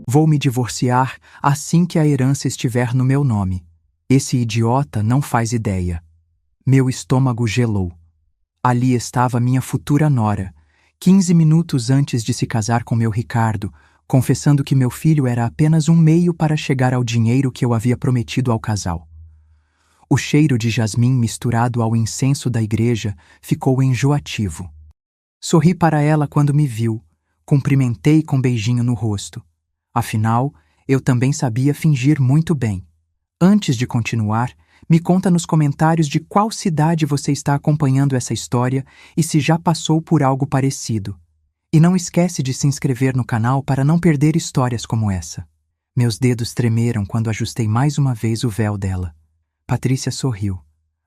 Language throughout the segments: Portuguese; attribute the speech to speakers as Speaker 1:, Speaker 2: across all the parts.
Speaker 1: Vou me divorciar assim que a herança estiver no meu nome. Esse idiota não faz ideia. Meu estômago gelou. Ali estava minha futura nora, 15 minutos antes de se casar com meu Ricardo, confessando que meu filho era apenas um meio para chegar ao dinheiro que eu havia prometido ao casal. O cheiro de jasmim misturado ao incenso da igreja ficou enjoativo. Sorri para ela quando me viu, cumprimentei com beijinho no rosto. Afinal, eu também sabia fingir muito bem. Antes de continuar, me conta nos comentários de qual cidade você está acompanhando essa história e se já passou por algo parecido. E não esquece de se inscrever no canal para não perder histórias como essa. Meus dedos tremeram quando ajustei mais uma vez o véu dela. Patrícia sorriu.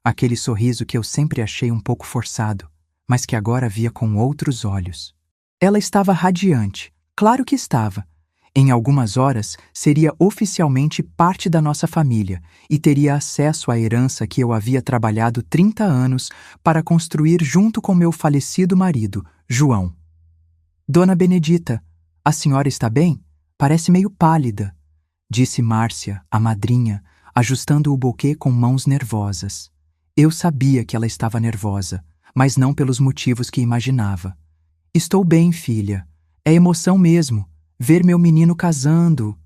Speaker 1: Aquele sorriso que eu sempre achei um pouco forçado, mas que agora via com outros olhos. Ela estava radiante, claro que estava. Em algumas horas, seria oficialmente parte da nossa família e teria acesso à herança que eu havia trabalhado 30 anos para construir junto com meu falecido marido, João. Dona Benedita, a senhora está bem? Parece meio pálida, disse Márcia, a madrinha, ajustando o buquê com mãos nervosas. Eu sabia que ela estava nervosa, mas não pelos motivos que imaginava. Estou bem, filha. É emoção mesmo. Ver meu menino casando.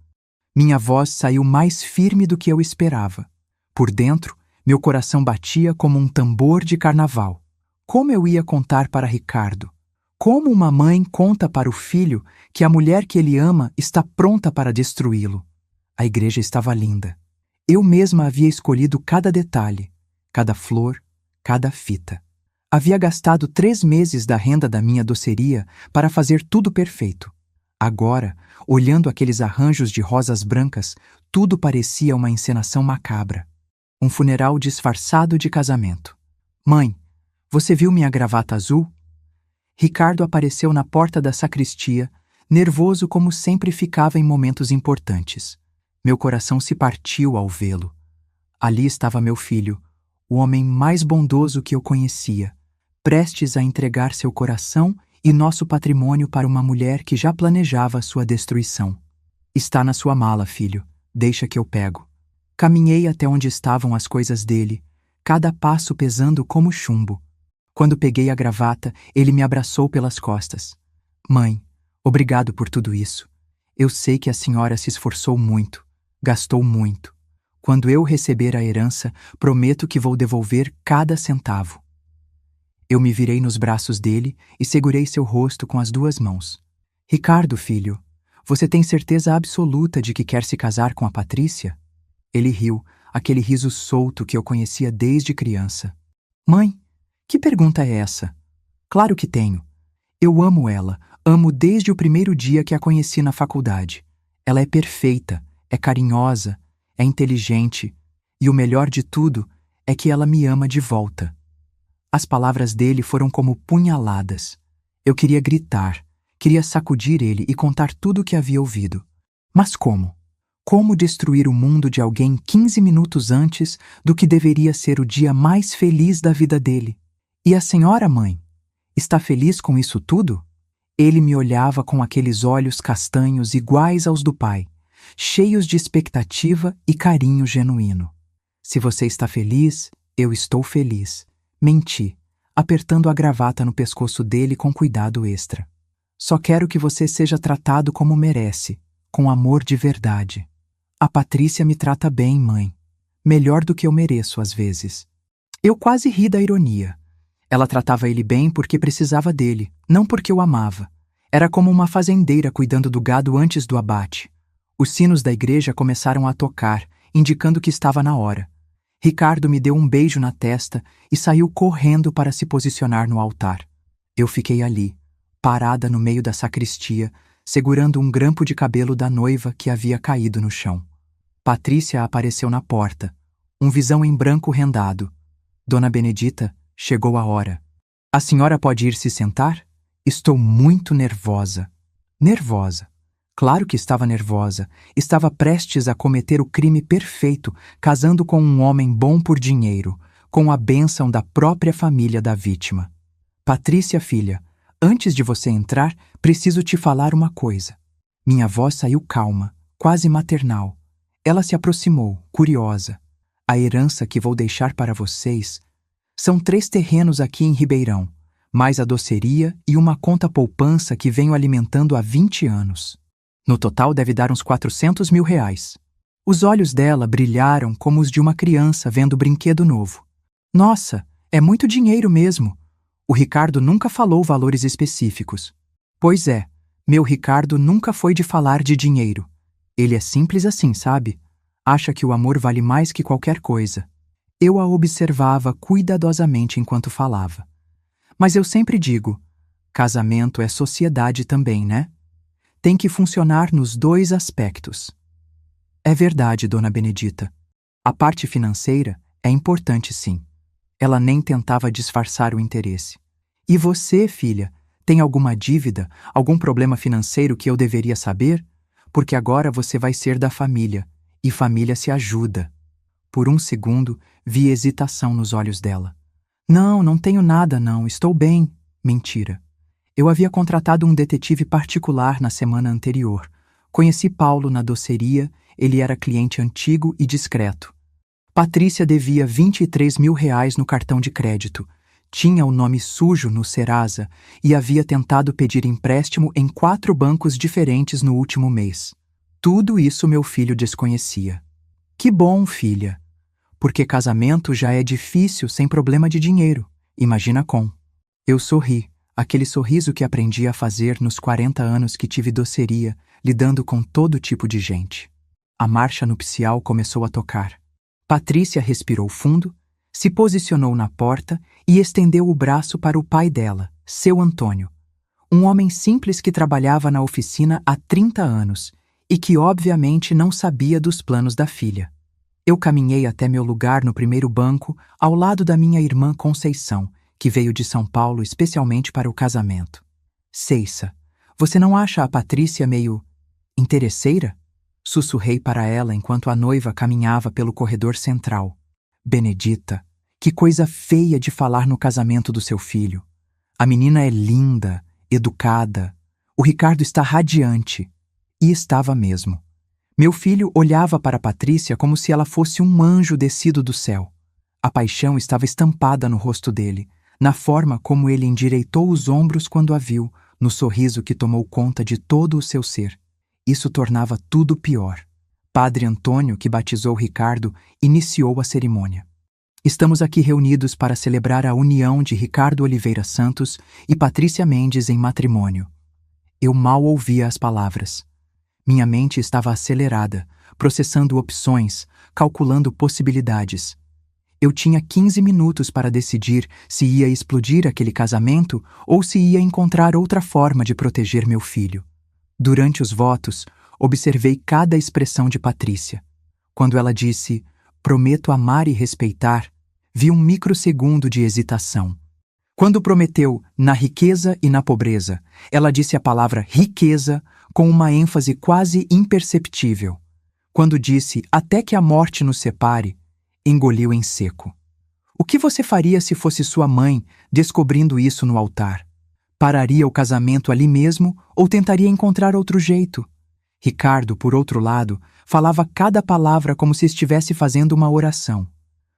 Speaker 1: Minha voz saiu mais firme do que eu esperava. Por dentro, meu coração batia como um tambor de carnaval. Como eu ia contar para Ricardo? Como uma mãe conta para o filho que a mulher que ele ama está pronta para destruí-lo? A igreja estava linda. Eu mesma havia escolhido cada detalhe, cada flor, cada fita. Havia gastado 3 meses da renda da minha doceria para fazer tudo perfeito. Agora, olhando aqueles arranjos de rosas brancas, tudo parecia uma encenação macabra. Um funeral disfarçado de casamento. Mãe, você viu minha gravata azul? Ricardo apareceu na porta da sacristia, nervoso como sempre ficava em momentos importantes. Meu coração se partiu ao vê-lo. Ali estava meu filho, o homem mais bondoso que eu conhecia, prestes a entregar seu coração e nosso patrimônio para uma mulher que já planejava sua destruição. Está na sua mala, filho. Deixa que eu pego. Caminhei até onde estavam as coisas dele, cada passo pesando como chumbo. Quando peguei a gravata, ele me abraçou pelas costas. Mãe, obrigado por tudo isso. Eu sei que a senhora se esforçou muito, gastou muito. Quando eu receber a herança, prometo que vou devolver cada centavo. Eu me virei nos braços dele e segurei seu rosto com as 2 mãos. Ricardo, filho, você tem certeza absoluta de que quer se casar com a Patrícia? Ele riu, aquele riso solto que eu conhecia desde criança. Mãe, que pergunta é essa? Claro que tenho. Eu amo ela, amo desde o primeiro dia que a conheci na faculdade. Ela é perfeita, é carinhosa, é inteligente, e o melhor de tudo é que ela me ama de volta. As palavras dele foram como punhaladas. Eu queria gritar, queria sacudir ele e contar tudo o que havia ouvido. Mas como? Como destruir o mundo de alguém 15 minutos antes do que deveria ser o dia mais feliz da vida dele? E a senhora, mãe? Está feliz com isso tudo? Ele me olhava com aqueles olhos castanhos iguais aos do pai, cheios de expectativa e carinho genuíno. Se você está feliz, eu estou feliz. Menti, apertando a gravata no pescoço dele com cuidado extra. Só quero que você seja tratado como merece, com amor de verdade. A Patrícia me trata bem, mãe. Melhor do que eu mereço, às vezes. Eu quase ri da ironia. Ela tratava ele bem porque precisava dele, não porque o amava. Era como uma fazendeira cuidando do gado antes do abate. Os sinos da igreja começaram a tocar, indicando que estava na hora. Ricardo me deu um beijo na testa e saiu correndo para se posicionar no altar. Eu fiquei ali, parada no meio da sacristia, segurando um grampo de cabelo da noiva que havia caído no chão. Patrícia apareceu na porta, um visão em branco rendado. Dona Benedita, chegou a hora. A senhora pode ir se sentar? Estou muito nervosa. Nervosa. Claro que estava nervosa. Estava prestes a cometer o crime perfeito, casando com um homem bom por dinheiro, com a bênção da própria família da vítima. Patrícia, filha, antes de você entrar, preciso te falar uma coisa. Minha voz saiu calma, quase maternal. Ela se aproximou, curiosa. A herança que vou deixar para vocês são 3 terrenos aqui em Ribeirão, mais a doceria e uma conta poupança que venho alimentando há 20 anos. No total deve dar uns 400 mil reais. Os olhos dela brilharam como os de uma criança vendo brinquedo novo. Nossa, é muito dinheiro mesmo. O Ricardo nunca falou valores específicos. Pois é, meu Ricardo nunca foi de falar de dinheiro. Ele é simples assim, sabe? Acha que o amor vale mais que qualquer coisa. Eu a observava cuidadosamente enquanto falava. Mas eu sempre digo, casamento é sociedade também, né? Tem que funcionar nos 2 aspectos. É verdade, dona Benedita. A parte financeira é importante, sim. Ela nem tentava disfarçar o interesse. E você, filha, tem alguma dívida, algum problema financeiro que eu deveria saber? Porque agora você vai ser da família, e família se ajuda. Por um segundo, vi hesitação nos olhos dela. Não, não tenho nada, não, estou bem. Mentira. Eu havia contratado um detetive particular na semana anterior. Conheci Paulo na doceria, ele era cliente antigo e discreto. Patrícia devia 23 mil reais no cartão de crédito. Tinha o nome sujo no Serasa e havia tentado pedir empréstimo em 4 bancos diferentes no último mês. Tudo isso meu filho desconhecia. Que bom, filha. Porque casamento já é difícil sem problema de dinheiro. Imagina com. Eu sorri, aquele sorriso que aprendi a fazer nos 40 anos que tive doceria, lidando com todo tipo de gente. A marcha nupcial começou a tocar. Patrícia respirou fundo, se posicionou na porta e estendeu o braço para o pai dela, seu Antônio, um homem simples que trabalhava na oficina há 30 anos e que obviamente não sabia dos planos da filha. Eu caminhei até meu lugar no primeiro banco, ao lado da minha irmã Conceição, que veio de São Paulo especialmente para o casamento. Ceissa, você não acha a Patrícia meio interesseira? Sussurrei para ela enquanto a noiva caminhava pelo corredor central. Benedita, que coisa feia de falar no casamento do seu filho. A menina é linda, educada. O Ricardo está radiante. E estava mesmo. Meu filho olhava para Patrícia como se ela fosse um anjo descido do céu. A paixão estava estampada no rosto dele, na forma como ele endireitou os ombros quando a viu, no sorriso que tomou conta de todo o seu ser. Isso tornava tudo pior. Padre Antônio, que batizou Ricardo, iniciou a cerimônia. Estamos aqui reunidos para celebrar a união de Ricardo Oliveira Santos e Patrícia Mendes em matrimônio. Eu mal ouvia as palavras. Minha mente estava acelerada, processando opções, calculando possibilidades. Eu tinha 15 minutos para decidir se ia explodir aquele casamento ou se ia encontrar outra forma de proteger meu filho. Durante os votos, observei cada expressão de Patrícia. Quando ela disse, prometo amar e respeitar, vi um microsegundo de hesitação. Quando prometeu na riqueza e na pobreza, ela disse a palavra riqueza com uma ênfase quase imperceptível. Quando disse até que a morte nos separe, engoliu em seco. O que você faria se fosse sua mãe descobrindo isso no altar? Pararia o casamento ali mesmo ou tentaria encontrar outro jeito? Ricardo, por outro lado, falava cada palavra como se estivesse fazendo uma oração.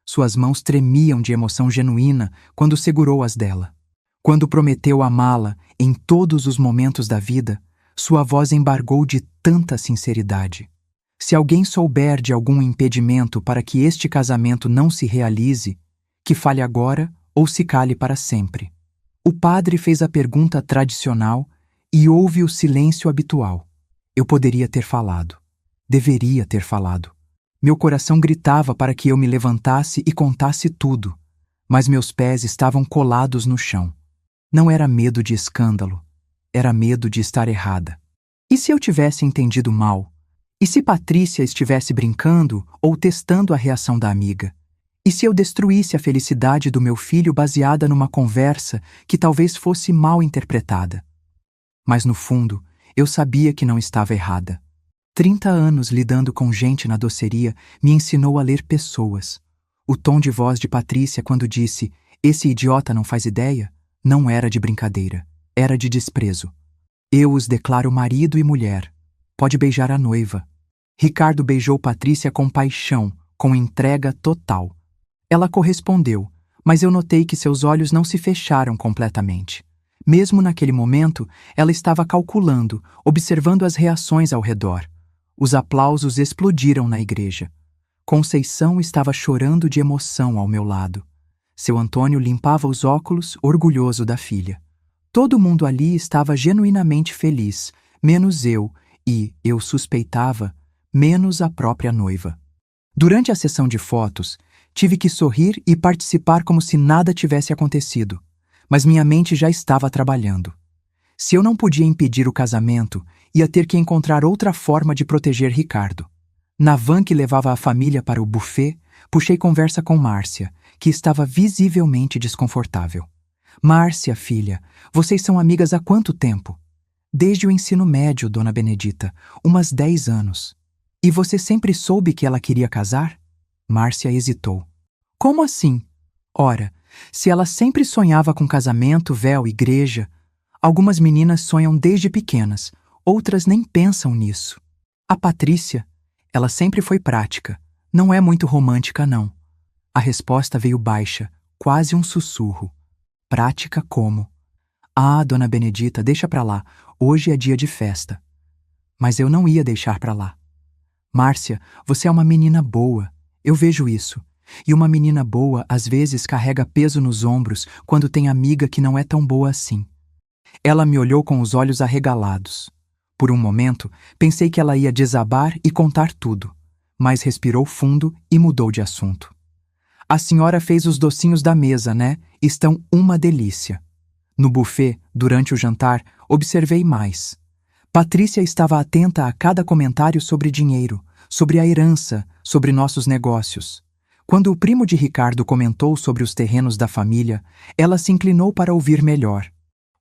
Speaker 1: Suas mãos tremiam de emoção genuína quando segurou as dela. Quando prometeu amá-la em todos os momentos da vida, sua voz embargou de tanta sinceridade. Se alguém souber de algum impedimento para que este casamento não se realize, que fale agora ou se cale para sempre. O padre fez a pergunta tradicional e houve o silêncio habitual. Eu poderia ter falado. Deveria ter falado. Meu coração gritava para que eu me levantasse e contasse tudo, mas meus pés estavam colados no chão. Não era medo de escândalo, era medo de estar errada. E se eu tivesse entendido mal? E se Patrícia estivesse brincando ou testando a reação da amiga? E se eu destruísse a felicidade do meu filho baseada numa conversa que talvez fosse mal interpretada? Mas no fundo, eu sabia que não estava errada. 30 anos lidando com gente na doceria me ensinou a ler pessoas. O tom de voz de Patrícia quando disse "esse idiota não faz ideia" não era de brincadeira, era de desprezo. Eu os declaro marido e mulher. pode beijar a noiva. Ricardo beijou Patrícia com paixão, com entrega total. Ela correspondeu, mas eu notei que seus olhos não se fecharam completamente. Mesmo naquele momento, ela estava calculando, observando as reações ao redor. Os aplausos explodiram na igreja. Conceição estava chorando de emoção ao meu lado. Seu Antônio limpava os óculos, orgulhoso da filha. Todo mundo ali estava genuinamente feliz, menos eu e, eu suspeitava, menos a própria noiva. Durante a sessão de fotos, tive que sorrir e participar como se nada tivesse acontecido, mas minha mente já estava trabalhando. Se eu não podia impedir o casamento, ia ter que encontrar outra forma de proteger Ricardo. Na van que levava a família para o buffet, puxei conversa com Márcia, que estava visivelmente desconfortável. Márcia, filha, vocês são amigas há quanto tempo? Desde o ensino médio, dona Benedita, umas 10 anos. E você sempre soube que ela queria casar? Márcia hesitou. Como assim? Ora, se ela sempre sonhava com casamento, véu, igreja. Algumas meninas sonham desde pequenas, outras nem pensam nisso. A Patrícia, ela sempre foi prática, não é muito romântica, não. A resposta veio baixa, quase um sussurro. Prática como? Ah, dona Benedita, deixa pra lá, hoje é dia de festa. Mas eu não ia deixar pra lá. Márcia, você é uma menina boa, eu vejo isso. E uma menina boa às vezes carrega peso nos ombros quando tem amiga que não é tão boa assim. Ela me olhou com os olhos arregalados. Por um momento, pensei que ela ia desabar e contar tudo, mas respirou fundo e mudou de assunto. A senhora fez os docinhos da mesa, né? Estão uma delícia. No buffet, durante o jantar, observei mais. Patrícia estava atenta a cada comentário sobre dinheiro, sobre a herança, sobre nossos negócios. Quando o primo de Ricardo comentou sobre os terrenos da família, ela se inclinou para ouvir melhor.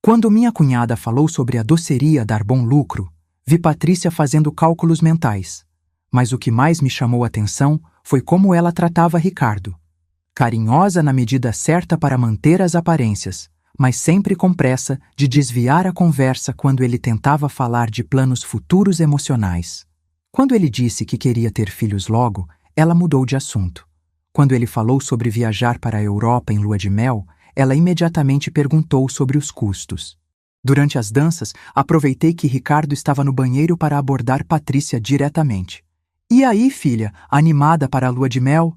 Speaker 1: Quando minha cunhada falou sobre a doceria dar bom lucro, vi Patrícia fazendo cálculos mentais. Mas o que mais me chamou a atenção foi como ela tratava Ricardo. Carinhosa na medida certa para manter as aparências, mas sempre com pressa de desviar a conversa quando ele tentava falar de planos futuros emocionais. Quando ele disse que queria ter filhos logo, ela mudou de assunto. Quando ele falou sobre viajar para a Europa em lua de mel, ela imediatamente perguntou sobre os custos. Durante as danças, aproveitei que Ricardo estava no banheiro para abordar Patrícia diretamente. E aí, filha, animada para a lua de mel?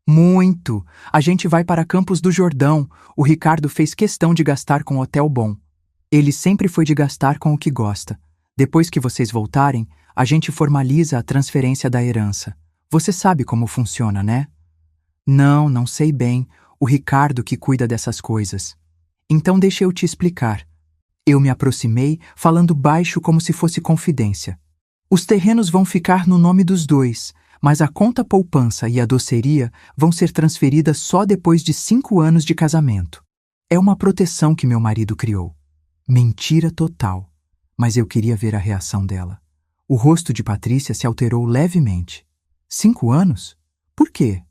Speaker 1: Muito! A gente vai para Campos do Jordão. O Ricardo fez questão de gastar com hotel bom. Ele sempre foi de gastar com o que gosta. Depois que vocês voltarem, a gente formaliza a transferência da herança. Você sabe como funciona, né? Não, não sei bem. O Ricardo que cuida dessas coisas. Então deixa eu te explicar. Eu me aproximei, falando baixo como se fosse confidência. Os terrenos vão ficar no nome dos dois, mas a conta poupança e a doceria vão ser transferidas só depois de 5 anos de casamento. É uma proteção que meu marido criou. Mentira total. Mas eu queria ver a reação dela. O rosto de Patrícia se alterou levemente. 5 anos? Por quê?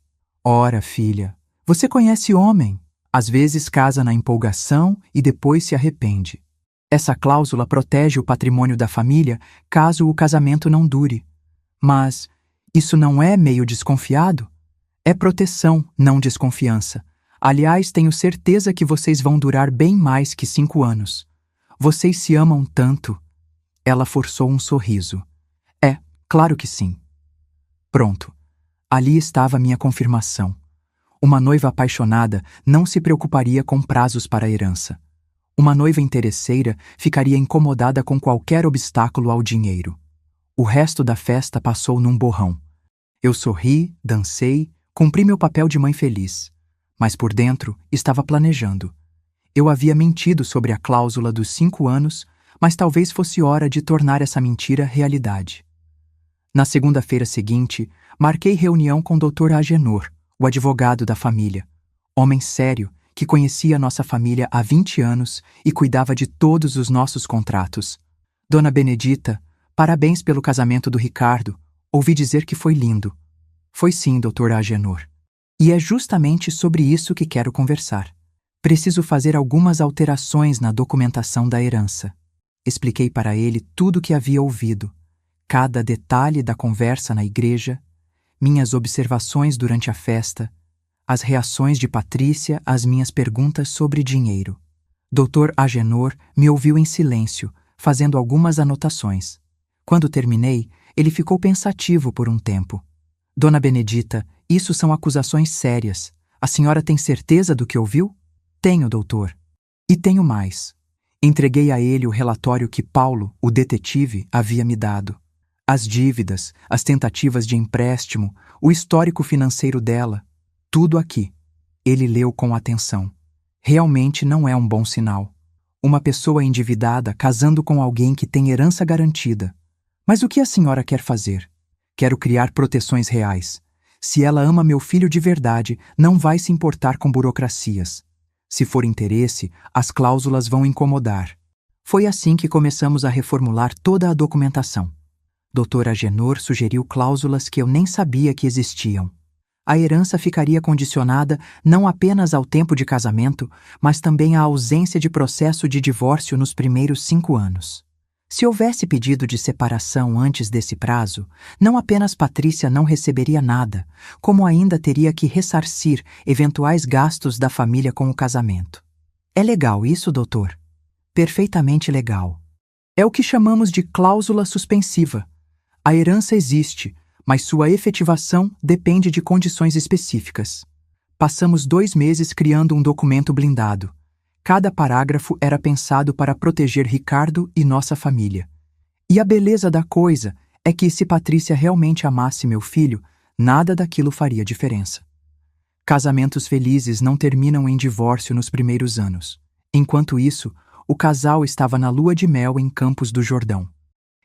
Speaker 1: Ora, filha, você conhece homem. Às vezes casa na empolgação e depois se arrepende. Essa cláusula protege o patrimônio da família caso o casamento não dure. Mas isso não é meio desconfiado? É proteção, não desconfiança. Aliás, tenho certeza que vocês vão durar bem mais que 5 anos. Vocês se amam tanto. Ela forçou um sorriso. É, claro que sim. Pronto. Ali estava minha confirmação. Uma noiva apaixonada não se preocuparia com prazos para a herança. Uma noiva interesseira ficaria incomodada com qualquer obstáculo ao dinheiro. O resto da festa passou num borrão. Eu sorri, dancei, cumpri meu papel de mãe feliz. Mas por dentro estava planejando. Eu havia mentido sobre a cláusula dos 5 anos, mas talvez fosse hora de tornar essa mentira realidade. Na segunda-feira seguinte, marquei reunião com o Dr. Agenor, o advogado da família. Homem sério, que conhecia a nossa família há 20 anos e cuidava de todos os nossos contratos. Dona Benedita, parabéns pelo casamento do Ricardo. Ouvi dizer que foi lindo. Foi sim, Dr. Agenor. E é justamente sobre isso que quero conversar. Preciso fazer algumas alterações na documentação da herança. Expliquei para ele tudo o que havia ouvido. cada detalhe da conversa na igreja, minhas observações durante a festa, as reações de Patrícia às minhas perguntas sobre dinheiro. Dr. Agenor me ouviu em silêncio, fazendo algumas anotações. Quando terminei, ele ficou pensativo por um tempo. Dona Benedita, isso são acusações sérias. A senhora tem certeza do que ouviu? Tenho, doutor. E tenho mais. Entreguei a ele o relatório que Paulo, o detetive, havia me dado. As dívidas, as tentativas de empréstimo, o histórico financeiro dela. Tudo aqui. Ele leu com atenção. Realmente não é um bom sinal. Uma pessoa endividada casando com alguém que tem herança garantida. Mas o que a senhora quer fazer? Quero criar proteções reais. Se ela ama meu filho de verdade, não vai se importar com burocracias. Se for interesse, as cláusulas vão incomodar. Foi assim que começamos a reformular toda a documentação. Dr. Agenor sugeriu cláusulas que eu nem sabia que existiam. A herança ficaria condicionada não apenas ao tempo de casamento, mas também à ausência de processo de divórcio nos primeiros 5 anos. Se houvesse pedido de separação antes desse prazo, não apenas Patrícia não receberia nada, como ainda teria que ressarcir eventuais gastos da família com o casamento. É legal isso, doutor? Perfeitamente legal. É o que chamamos de cláusula suspensiva. A herança existe, mas sua efetivação depende de condições específicas. Passamos 2 meses criando um documento blindado. Cada parágrafo era pensado para proteger Ricardo e nossa família. E a beleza da coisa é que, se Patrícia realmente amasse meu filho, nada daquilo faria diferença. Casamentos felizes não terminam em divórcio nos primeiros anos. Enquanto isso, o casal estava na lua de mel em Campos do Jordão.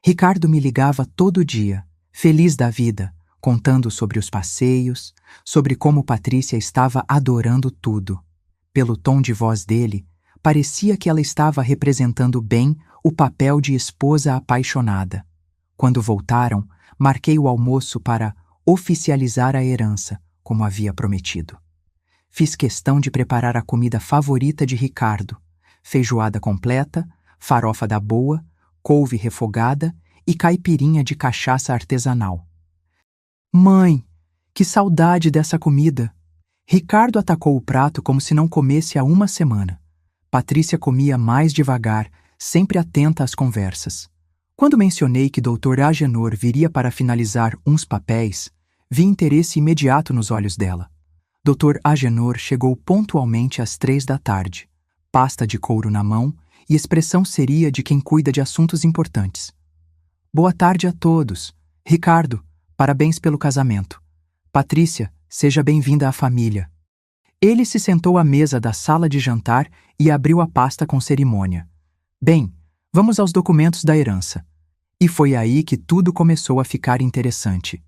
Speaker 1: Ricardo me ligava todo dia, feliz da vida, contando sobre os passeios, sobre como Patrícia estava adorando tudo. Pelo tom de voz dele, parecia que ela estava representando bem o papel de esposa apaixonada. Quando voltaram, marquei o almoço para oficializar a herança, como havia prometido. Fiz questão de preparar a comida favorita de Ricardo: feijoada completa, farofa da boa, couve refogada e caipirinha de cachaça artesanal. Mãe, que saudade dessa comida! Ricardo atacou o prato como se não comesse há 1 semana. Patrícia comia mais devagar, sempre atenta às conversas. Quando mencionei que Dr. Agenor viria para finalizar uns papéis, vi interesse imediato nos olhos dela. Dr. Agenor chegou pontualmente às 3 da tarde, pasta de couro na mão e expressão seria de quem cuida de assuntos importantes. Boa tarde a todos. Ricardo, parabéns pelo casamento. Patrícia, seja bem-vinda à família. Ele se sentou à mesa da sala de jantar e abriu a pasta com cerimônia. Bem, vamos aos documentos da herança. E foi aí que tudo começou a ficar interessante.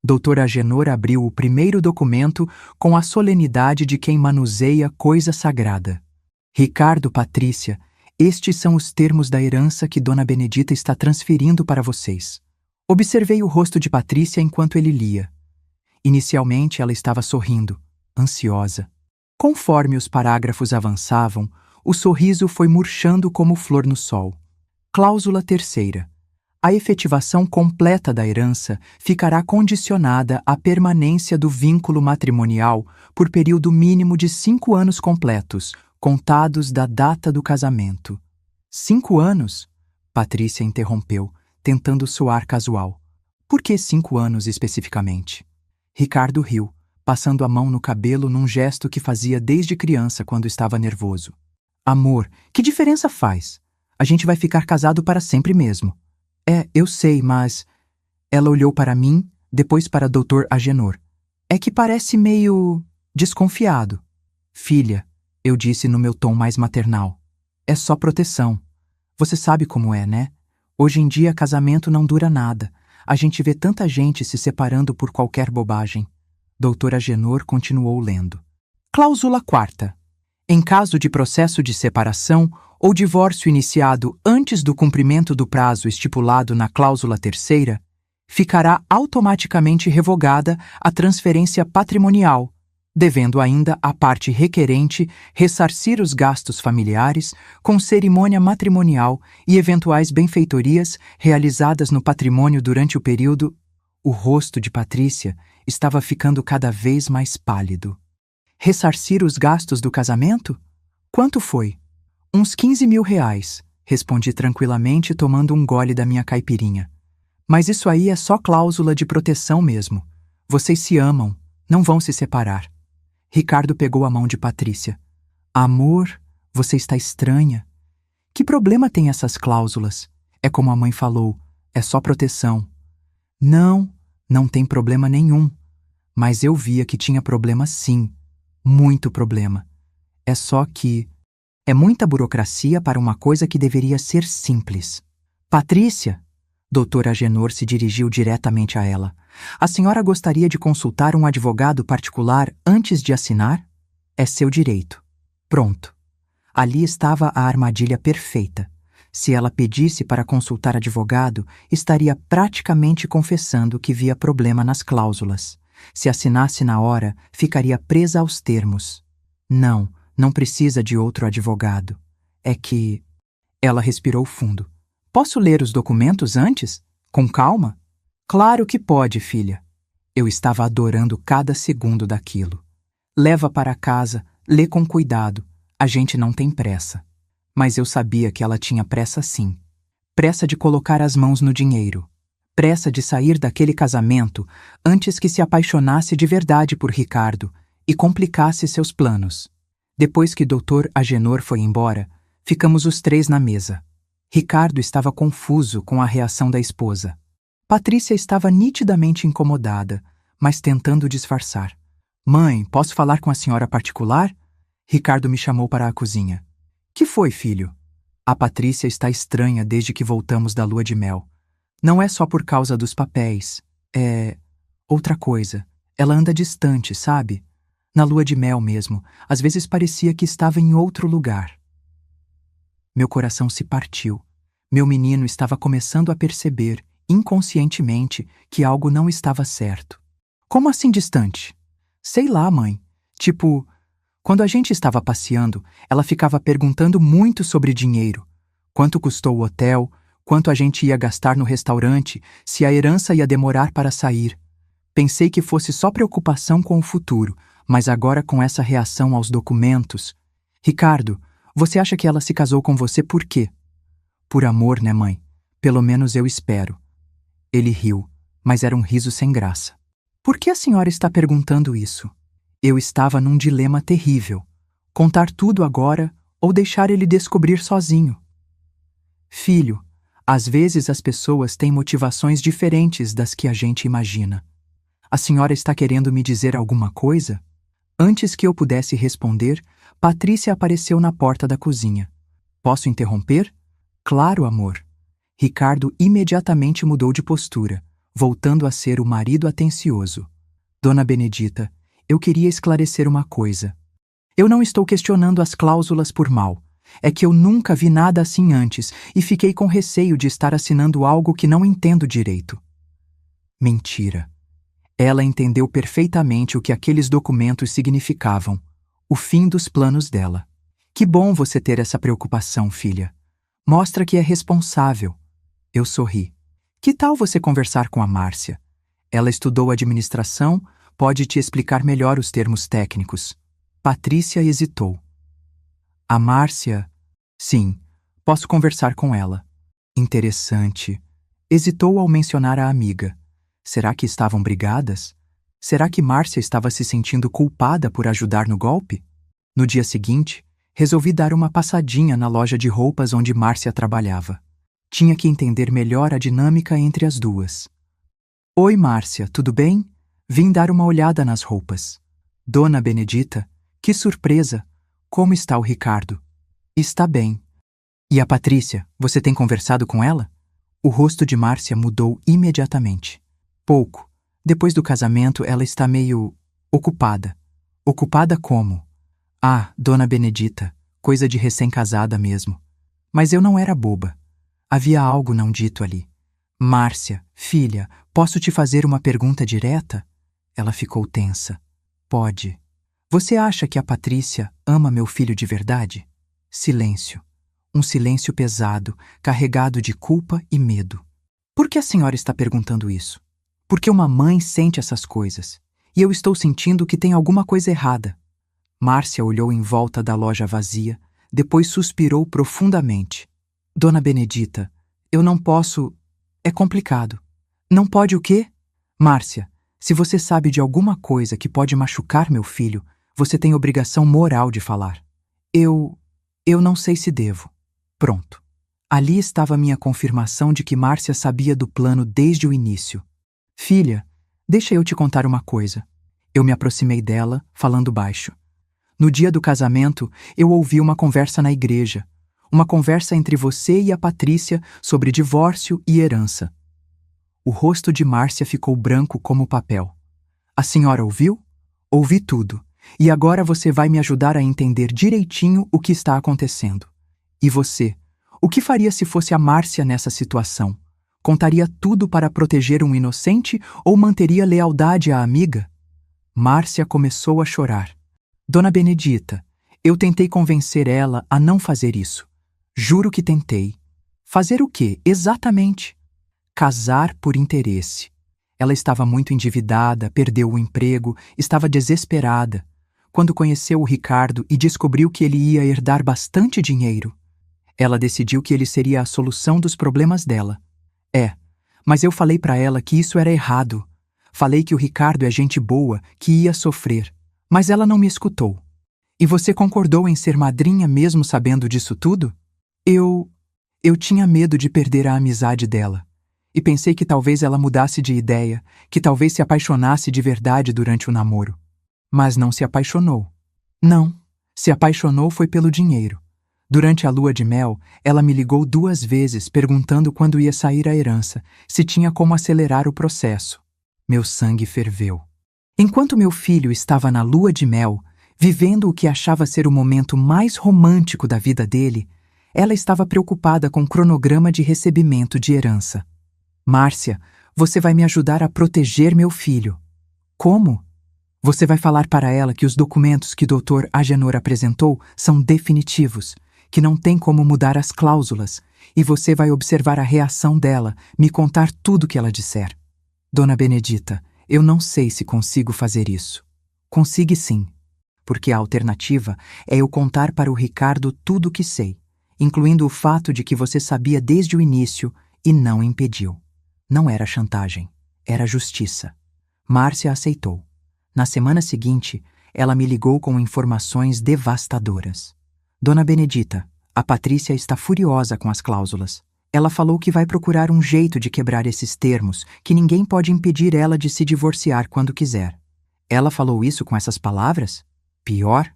Speaker 1: Dr. Agenor abriu o primeiro documento com a solenidade de quem manuseia coisa sagrada. Ricardo, Patrícia, estes são os termos da herança que Dona Benedita está transferindo para vocês. Observei o rosto de Patrícia enquanto ele lia. Inicialmente ela estava sorrindo, ansiosa. Conforme os parágrafos avançavam, o sorriso foi murchando como flor no sol. Cláusula 3ª. A efetivação completa da herança ficará condicionada à permanência do vínculo matrimonial por período mínimo de 5 anos completos, contados da data do casamento. 5 anos? Patrícia interrompeu, tentando soar casual. Por que 5 anos especificamente? Ricardo riu, passando a mão no cabelo num gesto que fazia desde criança quando estava nervoso. Amor, que diferença faz? A gente vai ficar casado para sempre mesmo. Eu sei, mas... Ela olhou para mim, depois para Dr. Agenor. É que parece meio... desconfiado. Filha, eu disse no meu tom mais maternal. É só proteção. Você sabe como é, né? Hoje em dia casamento não dura nada. A gente vê tanta gente se separando por qualquer bobagem. Dr. Agenor continuou lendo. Cláusula 4ª. Em caso de processo de separação ou divórcio iniciado antes do cumprimento do prazo estipulado na cláusula 3ª, ficará automaticamente revogada a transferência patrimonial, devendo ainda a parte requerente ressarcir os gastos familiares com cerimônia matrimonial e eventuais benfeitorias realizadas no patrimônio durante o período. O rosto de Patrícia estava ficando cada vez mais pálido. Ressarcir os gastos do casamento? Quanto foi? Uns 15 mil reais, respondi tranquilamente tomando um gole da minha caipirinha. Mas isso aí é só cláusula de proteção mesmo. Vocês se amam, não vão se separar. Ricardo pegou a mão de Patrícia. Amor, você está estranha. Que problema tem essas cláusulas? É como a mãe falou, é só proteção. Não, não tem problema nenhum. Mas eu via que tinha problema sim, muito problema. É só que é muita burocracia para uma coisa que deveria ser simples. Patrícia, Dr. Agenor se dirigiu diretamente a ela. A senhora gostaria de consultar um advogado particular antes de assinar? É seu direito. Pronto. Ali estava a armadilha perfeita. Se ela pedisse para consultar advogado, estaria praticamente confessando que via problema nas cláusulas. Se assinasse na hora, ficaria presa aos termos. Não, não precisa de outro advogado. É que... Ela respirou fundo. Posso ler os documentos antes? Com calma? Claro que pode, filha. Eu estava adorando cada segundo daquilo. Leva para casa, lê com cuidado. A gente não tem pressa. Mas eu sabia que ela tinha pressa sim. Pressa de colocar as mãos no dinheiro. Pressa de sair daquele casamento antes que se apaixonasse de verdade por Ricardo e complicasse seus planos. Depois que Dr. Agenor foi embora, ficamos os três na mesa. Ricardo estava confuso com a reação da esposa. Patrícia estava nitidamente incomodada, mas tentando disfarçar. Mãe, posso falar com a senhora particular? Ricardo me chamou para a cozinha. Que foi, filho? A Patrícia está estranha desde que voltamos da lua de mel. Não é só por causa dos papéis. É... outra coisa. Ela anda distante, sabe? Na lua de mel mesmo, às vezes parecia que estava em outro lugar. Meu coração se partiu. Meu menino estava começando a perceber, inconscientemente, que algo não estava certo. Como assim distante? Sei lá, mãe. Tipo, quando a gente estava passeando, ela ficava perguntando muito sobre dinheiro. Quanto custou o hotel, quanto a gente ia gastar no restaurante, se a herança ia demorar para sair. Pensei que fosse só preocupação com o futuro, mas agora com essa reação aos documentos... Ricardo, você acha que ela se casou com você por quê? Por amor, né, mãe? Pelo menos eu espero. Ele riu, mas era um riso sem graça. Por que a senhora está perguntando isso? Eu estava num dilema terrível. Contar tudo agora ou deixar ele descobrir sozinho. Filho, às vezes as pessoas têm motivações diferentes das que a gente imagina. A senhora está querendo me dizer alguma coisa? Antes que eu pudesse responder, Patrícia apareceu na porta da cozinha. Posso interromper? Claro, amor. Ricardo imediatamente mudou de postura, voltando a ser o marido atencioso. Dona Benedita, eu queria esclarecer uma coisa. Eu não estou questionando as cláusulas por mal. É que eu nunca vi nada assim antes e fiquei com receio de estar assinando algo que não entendo direito. Mentira. Ela entendeu perfeitamente o que aqueles documentos significavam. O fim dos planos dela. Que bom você ter essa preocupação, filha. Mostra que é responsável. Eu sorri. Que tal você conversar com a Márcia? Ela estudou administração, pode te explicar melhor os termos técnicos. Patrícia hesitou. A Márcia? Sim, posso conversar com ela. Interessante. Hesitou ao mencionar a amiga. Será que estavam brigadas? Será que Márcia estava se sentindo culpada por ajudar no golpe? No dia seguinte, resolvi dar uma passadinha na loja de roupas onde Márcia trabalhava. Tinha que entender melhor a dinâmica entre as duas. Oi, Márcia, tudo bem? Vim dar uma olhada nas roupas. Dona Benedita, que surpresa! Como está o Ricardo? Está bem. E a Patrícia, você tem conversado com ela? O rosto de Márcia mudou imediatamente. Pouco. Depois do casamento, ela está meio... ocupada. Ocupada como? Ah, Dona Benedita, coisa de recém-casada mesmo. Mas eu não era boba. Havia algo não dito ali. Márcia, filha, posso te fazer uma pergunta direta? Ela ficou tensa. Pode. Você acha que a Patrícia ama meu filho de verdade? Silêncio. Um silêncio pesado, carregado de culpa e medo. Por que a senhora está perguntando isso? Porque uma mãe sente essas coisas. E eu estou sentindo que tem alguma coisa errada. Márcia olhou em volta da loja vazia, depois suspirou profundamente. Dona Benedita, eu não posso... É complicado. Não pode o quê? Márcia, se você sabe de alguma coisa que pode machucar meu filho, você tem obrigação moral de falar. Eu não sei se devo. Pronto. Ali estava minha confirmação de que Márcia sabia do plano desde o início. Filha, deixa eu te contar uma coisa. Eu me aproximei dela, falando baixo. No dia do casamento, eu ouvi uma conversa na igreja. Uma conversa entre você e a Patrícia sobre divórcio e herança. O rosto de Márcia ficou branco como papel. A senhora ouviu? Ouvi tudo. E agora você vai me ajudar a entender direitinho o que está acontecendo. E você? O que faria se fosse a Márcia nessa situação? Contaria tudo para proteger um inocente ou manteria lealdade à amiga? Márcia começou a chorar. Dona Benedita, eu tentei convencer ela a não fazer isso. Juro que tentei. Fazer o quê, exatamente? Casar por interesse. Ela estava muito endividada, perdeu o emprego, estava desesperada. Quando conheceu o Ricardo e descobriu que ele ia herdar bastante dinheiro, ela decidiu que ele seria a solução dos problemas dela. Mas eu falei para ela que isso era errado. Falei que o Ricardo é gente boa, que ia sofrer. Mas ela não me escutou. E você concordou em ser madrinha mesmo sabendo disso tudo? Eu tinha medo de perder a amizade dela. E pensei que talvez ela mudasse de ideia, que talvez se apaixonasse de verdade durante o namoro. Mas não se apaixonou. Não, se apaixonou foi pelo dinheiro. Durante a lua de mel, ela me ligou 2 vezes perguntando quando ia sair a herança, se tinha como acelerar o processo. Meu sangue ferveu. Enquanto meu filho estava na lua de mel, vivendo o que achava ser o momento mais romântico da vida dele, ela estava preocupada com o cronograma de recebimento de herança. Márcia, você vai me ajudar a proteger meu filho. Como? Você vai falar para ela que os documentos que Dr. Agenor apresentou são definitivos, que não tem como mudar as cláusulas, e você vai observar a reação dela, me contar tudo que ela disser. Dona Benedita, eu não sei se consigo fazer isso. Consigue sim, porque a alternativa é eu contar para o Ricardo tudo o que sei, incluindo o fato de que você sabia desde o início e não impediu. Não era chantagem, era justiça. Márcia aceitou. Na semana seguinte, ela me ligou com informações devastadoras. Dona Benedita, a Patrícia está furiosa com as cláusulas. Ela falou que vai procurar um jeito de quebrar esses termos, que ninguém pode impedir ela de se divorciar quando quiser. Ela falou isso com essas palavras? Pior,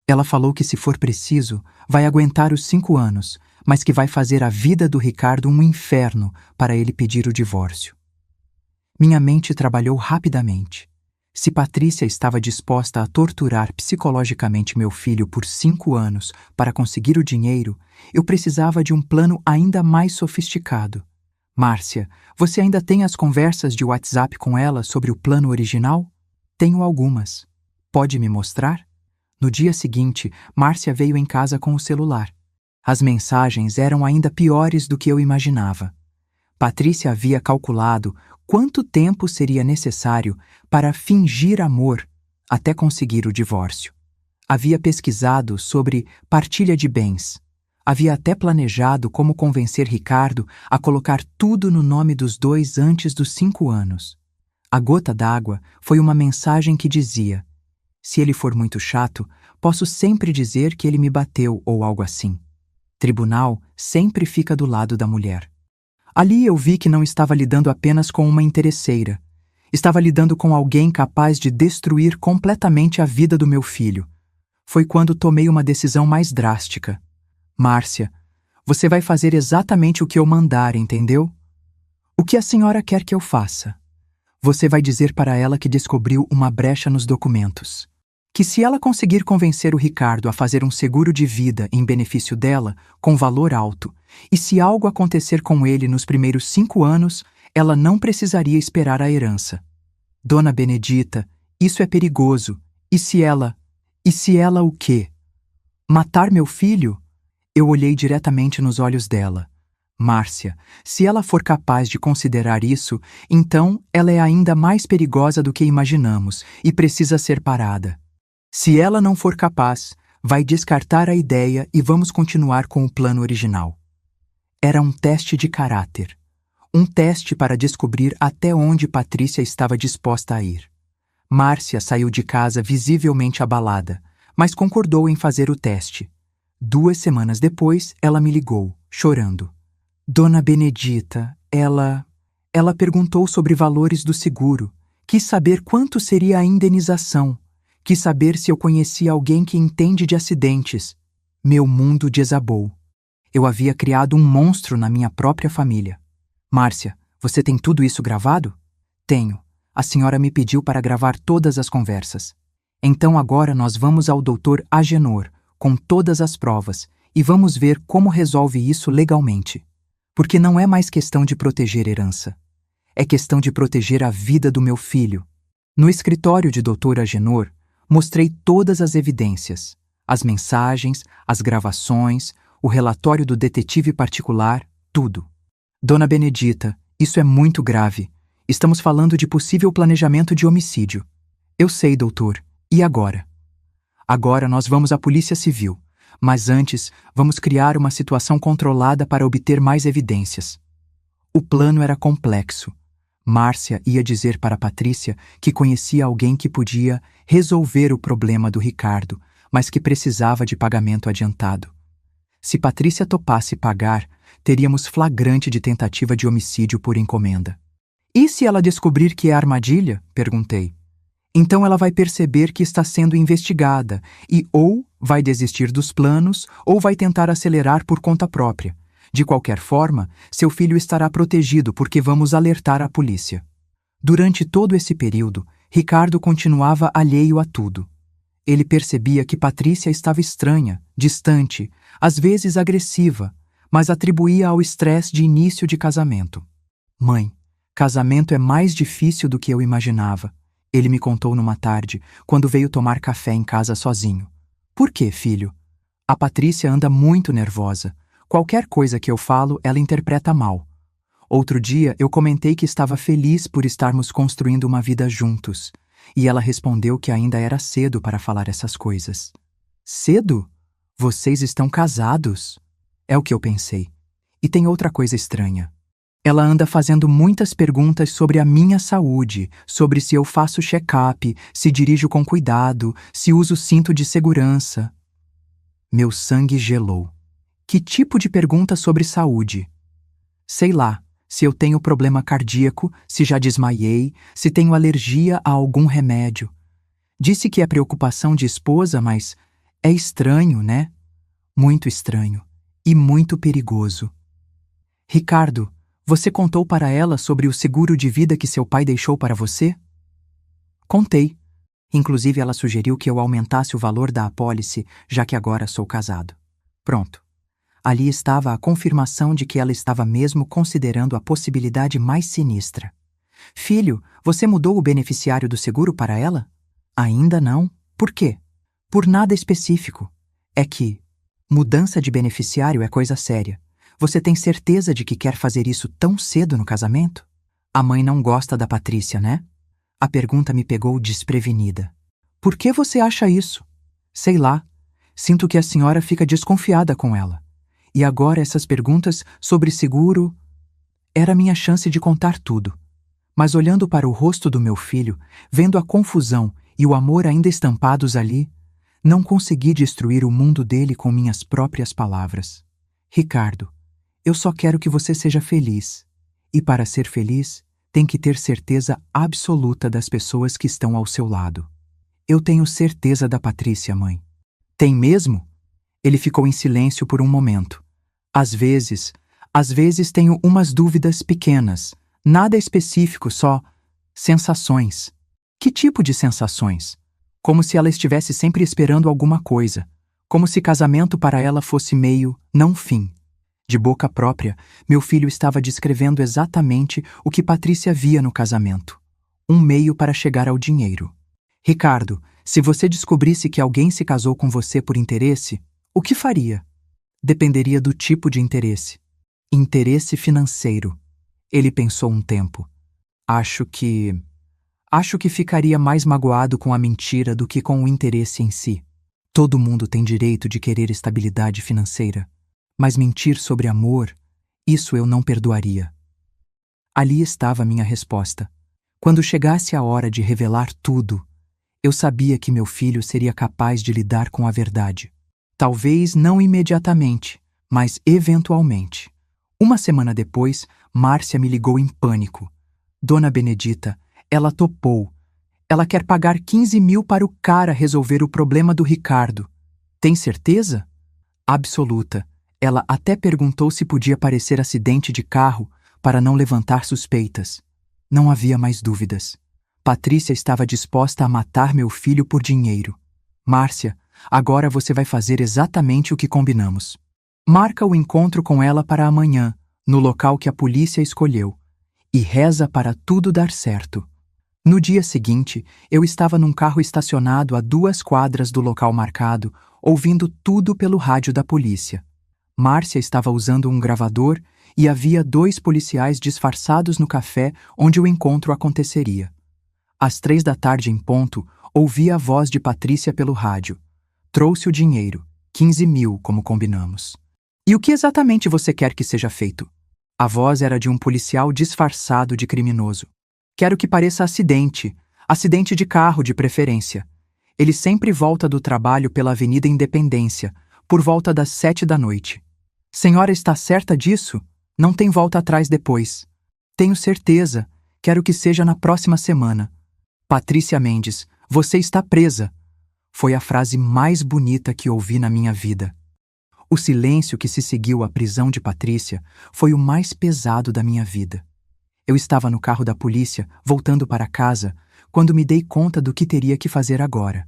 Speaker 1: ela falou que se for preciso, vai aguentar os 5 anos, mas que vai fazer a vida do Ricardo um inferno para ele pedir o divórcio. Minha mente trabalhou rapidamente. Se Patrícia estava disposta a torturar psicologicamente meu filho por 5 anos para conseguir o dinheiro, eu precisava de um plano ainda mais sofisticado. Márcia, você ainda tem as conversas de WhatsApp com ela sobre o plano original? Tenho algumas. Pode me mostrar? No dia seguinte, Márcia veio em casa com o celular. As mensagens eram ainda piores do que eu imaginava. Patrícia havia calculado quanto tempo seria necessário para fingir amor até conseguir o divórcio. Havia pesquisado sobre partilha de bens. Havia até planejado como convencer Ricardo a colocar tudo no nome dos dois antes dos 5 anos. A gota d'água foi uma mensagem que dizia: se ele for muito chato, posso sempre dizer que ele me bateu ou algo assim. Tribunal sempre fica do lado da mulher. Ali eu vi que não estava lidando apenas com uma interesseira. Estava lidando com alguém capaz de destruir completamente a vida do meu filho. Foi quando tomei uma decisão mais drástica. Márcia, você vai fazer exatamente o que eu mandar, entendeu? O que a senhora quer que eu faça? Você vai dizer para ela que descobriu uma brecha nos documentos. Que se ela conseguir convencer o Ricardo a fazer um seguro de vida em benefício dela, com valor alto, e se algo acontecer com ele nos primeiros 5 anos, ela não precisaria esperar a herança. Dona Benedita, isso é perigoso. E se ela... E se ela o quê? Matar meu filho? Eu olhei diretamente nos olhos dela. Márcia, se ela for capaz de considerar isso, então ela é ainda mais perigosa do que imaginamos e precisa ser parada. Se ela não for capaz, vai descartar a ideia e vamos continuar com o plano original. Era um teste de caráter. Um teste para descobrir até onde Patrícia estava disposta a ir. Márcia saiu de casa visivelmente abalada, mas concordou em fazer o teste. 2 semanas depois, ela me ligou, chorando. Dona Benedita, ela perguntou sobre valores do seguro. Quis saber quanto seria a indenização. Quis saber se eu conhecia alguém que entende de acidentes. Meu mundo desabou. Eu havia criado um monstro na minha própria família. Márcia, você tem tudo isso gravado? Tenho. A senhora me pediu para gravar todas as conversas. Então agora nós vamos ao Dr. Agenor, com todas as provas, e vamos ver como resolve isso legalmente. Porque não é mais questão de proteger herança. É questão de proteger a vida do meu filho. No escritório de Dr. Agenor, mostrei todas as evidências, as mensagens, as gravações, o relatório do detetive particular, tudo. Dona Benedita, isso é muito grave. Estamos falando de possível planejamento de homicídio. Eu sei, doutor. E agora? Agora nós vamos à Polícia Civil. Mas antes, vamos criar uma situação controlada para obter mais evidências. O plano era complexo. Márcia ia dizer para Patrícia que conhecia alguém que podia resolver o problema do Ricardo, mas que precisava de pagamento adiantado. Se Patrícia topasse pagar, teríamos flagrante de tentativa de homicídio por encomenda. E se ela descobrir que é armadilha? Perguntei. Então ela vai perceber que está sendo investigada e ou vai desistir dos planos ou vai tentar acelerar por conta própria. De qualquer forma, seu filho estará protegido porque vamos alertar a polícia. Durante todo esse período, Ricardo continuava alheio a tudo. Ele percebia que Patrícia estava estranha, distante, às vezes agressiva, mas atribuía ao estresse de início de casamento. Mãe, casamento é mais difícil do que eu imaginava. Ele me contou numa tarde, quando veio tomar café em casa sozinho. Por quê, filho? A Patrícia anda muito nervosa. Qualquer coisa que eu falo, ela interpreta mal. Outro dia, eu comentei que estava feliz por estarmos construindo uma vida juntos. E ela respondeu que ainda era cedo para falar essas coisas. Cedo? Vocês estão casados? É o que eu pensei. E tem outra coisa estranha. Ela anda fazendo muitas perguntas sobre a minha saúde, sobre se eu faço check-up, se dirijo com cuidado, se uso cinto de segurança. Meu sangue gelou. Que tipo de pergunta sobre saúde? Sei lá, se eu tenho problema cardíaco, se já desmaiei, se tenho alergia a algum remédio. Disse que é preocupação de esposa, mas é estranho, né? Muito estranho. E muito perigoso. Ricardo, você contou para ela sobre o seguro de vida que seu pai deixou para você? Contei. Inclusive, ela sugeriu que eu aumentasse o valor da apólice, já que agora sou casado. Pronto. Ali estava a confirmação de que ela estava mesmo considerando a possibilidade mais sinistra. Filho, você mudou o beneficiário do seguro para ela? Ainda não. Por quê? Por nada específico. É que mudança de beneficiário é coisa séria. Você tem certeza de que quer fazer isso tão cedo no casamento? A mãe não gosta da Patrícia, né? A pergunta me pegou desprevenida. Por que você acha isso? Sei lá. Sinto que a senhora fica desconfiada com ela. E agora essas perguntas sobre seguro... Era minha chance de contar tudo. Mas olhando para o rosto do meu filho, vendo a confusão e o amor ainda estampados ali, não consegui destruir o mundo dele com minhas próprias palavras. Ricardo, eu só quero que você seja feliz. E para ser feliz, tem que ter certeza absoluta das pessoas que estão ao seu lado. Eu tenho certeza da Patrícia, mãe. Tem mesmo? Ele ficou em silêncio por um momento. Às vezes tenho umas dúvidas pequenas. Nada específico, só sensações. Que tipo de sensações? Como se ela estivesse sempre esperando alguma coisa. Como se casamento para ela fosse meio, não fim. De boca própria, meu filho estava descrevendo exatamente o que Patrícia via no casamento. Um meio para chegar ao dinheiro. Ricardo, Se você descobrisse que alguém se casou com você por interesse, o que faria? Dependeria do tipo de interesse. Interesse financeiro. Ele pensou um tempo. Acho que ficaria mais magoado com a mentira do que com o interesse em si. Todo mundo tem direito de querer estabilidade financeira, mas mentir sobre amor, isso eu não perdoaria. Ali estava minha resposta. Quando chegasse a hora de revelar tudo, eu sabia que meu filho seria capaz de lidar com a verdade. Talvez não imediatamente, mas eventualmente. Uma semana depois, Márcia me ligou em pânico. Dona Benedita, ela topou. Ela quer pagar 15 mil para o cara resolver o problema do Ricardo. Tem certeza? Absoluta. Ela até perguntou se podia parecer acidente de carro para não levantar suspeitas. Não havia mais dúvidas. Patrícia estava disposta a matar meu filho por dinheiro. Márcia, agora você vai fazer exatamente o que combinamos. Marca o encontro com ela para amanhã, no local que a polícia escolheu, e reza para tudo dar certo. No dia seguinte, eu estava num carro estacionado a 2 quadras do local marcado, ouvindo tudo pelo rádio da polícia. Márcia estava usando um gravador e havia 2 policiais disfarçados no café onde o encontro aconteceria. Às 3 da tarde em ponto, ouvi a voz de Patrícia pelo rádio. Trouxe o dinheiro, 15 mil, como combinamos. E o que exatamente você quer que seja feito? A voz era de um policial disfarçado de criminoso. Quero que pareça acidente de carro de preferência. Ele sempre volta do trabalho pela Avenida Independência, por volta das 7 da noite. Senhora está certa disso? Não tem volta atrás depois. Tenho certeza. Quero que seja na próxima semana. Patrícia Mendes, você está presa. Foi a frase mais bonita que ouvi na minha vida. O silêncio que se seguiu à prisão de Patrícia foi o mais pesado da minha vida. Eu estava no carro da polícia, voltando para casa, quando me dei conta do que teria que fazer agora.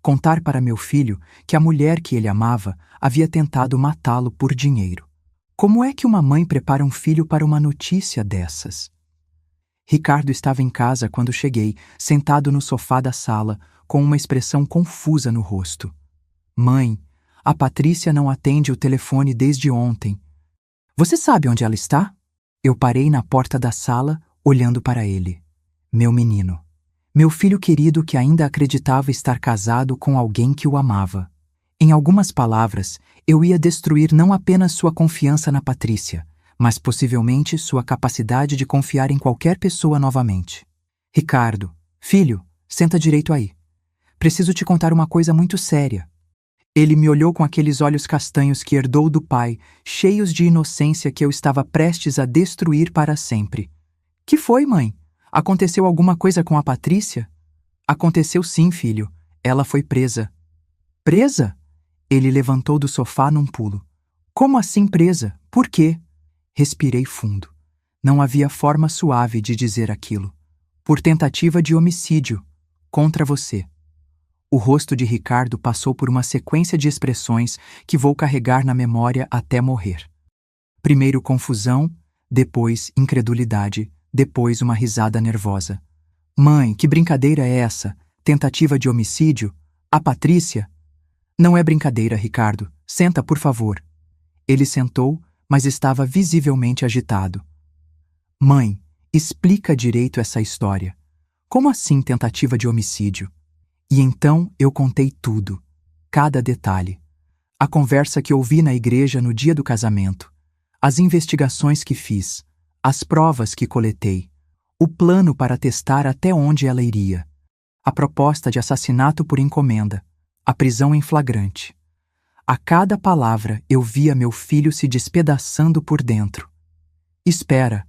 Speaker 1: Contar para meu filho que a mulher que ele amava havia tentado matá-lo por dinheiro. Como é que uma mãe prepara um filho para uma notícia dessas? Ricardo estava em casa quando cheguei, sentado no sofá da sala, com uma expressão confusa no rosto. Mãe, a Patrícia não atende o telefone desde ontem. Você sabe onde ela está? Eu parei na porta da sala, olhando para ele. Meu menino. Meu filho querido que ainda acreditava estar casado com alguém que o amava. Em algumas palavras, eu ia destruir não apenas sua confiança na Patrícia, mas possivelmente sua capacidade de confiar em qualquer pessoa novamente. Ricardo, filho, senta direito aí. Preciso te contar uma coisa muito séria. Ele me olhou com aqueles olhos castanhos que herdou do pai, cheios de inocência que eu estava prestes a destruir para sempre. Que foi, mãe? Aconteceu alguma coisa com a Patrícia? Aconteceu sim, filho. Ela foi presa. Presa? Ele levantou do sofá num pulo. Como assim presa? Por quê? Respirei fundo. Não havia forma suave de dizer aquilo. Por tentativa de homicídio. Contra você. O rosto de Ricardo passou por uma sequência de expressões que vou carregar na memória até morrer. Primeiro confusão, depois incredulidade, depois uma risada nervosa. Mãe, que brincadeira é essa? Tentativa de homicídio? A Patrícia? Não é brincadeira, Ricardo. Senta, por favor. Ele sentou, mas estava visivelmente agitado. Mãe, explica direito essa história. Como assim tentativa de homicídio? E então eu contei tudo, cada detalhe. A conversa que ouvi na igreja no dia do casamento, as investigações que fiz, as provas que coletei, o plano para testar até onde ela iria, a proposta de assassinato por encomenda, a prisão em flagrante. A cada palavra eu via meu filho se despedaçando por dentro. Espera.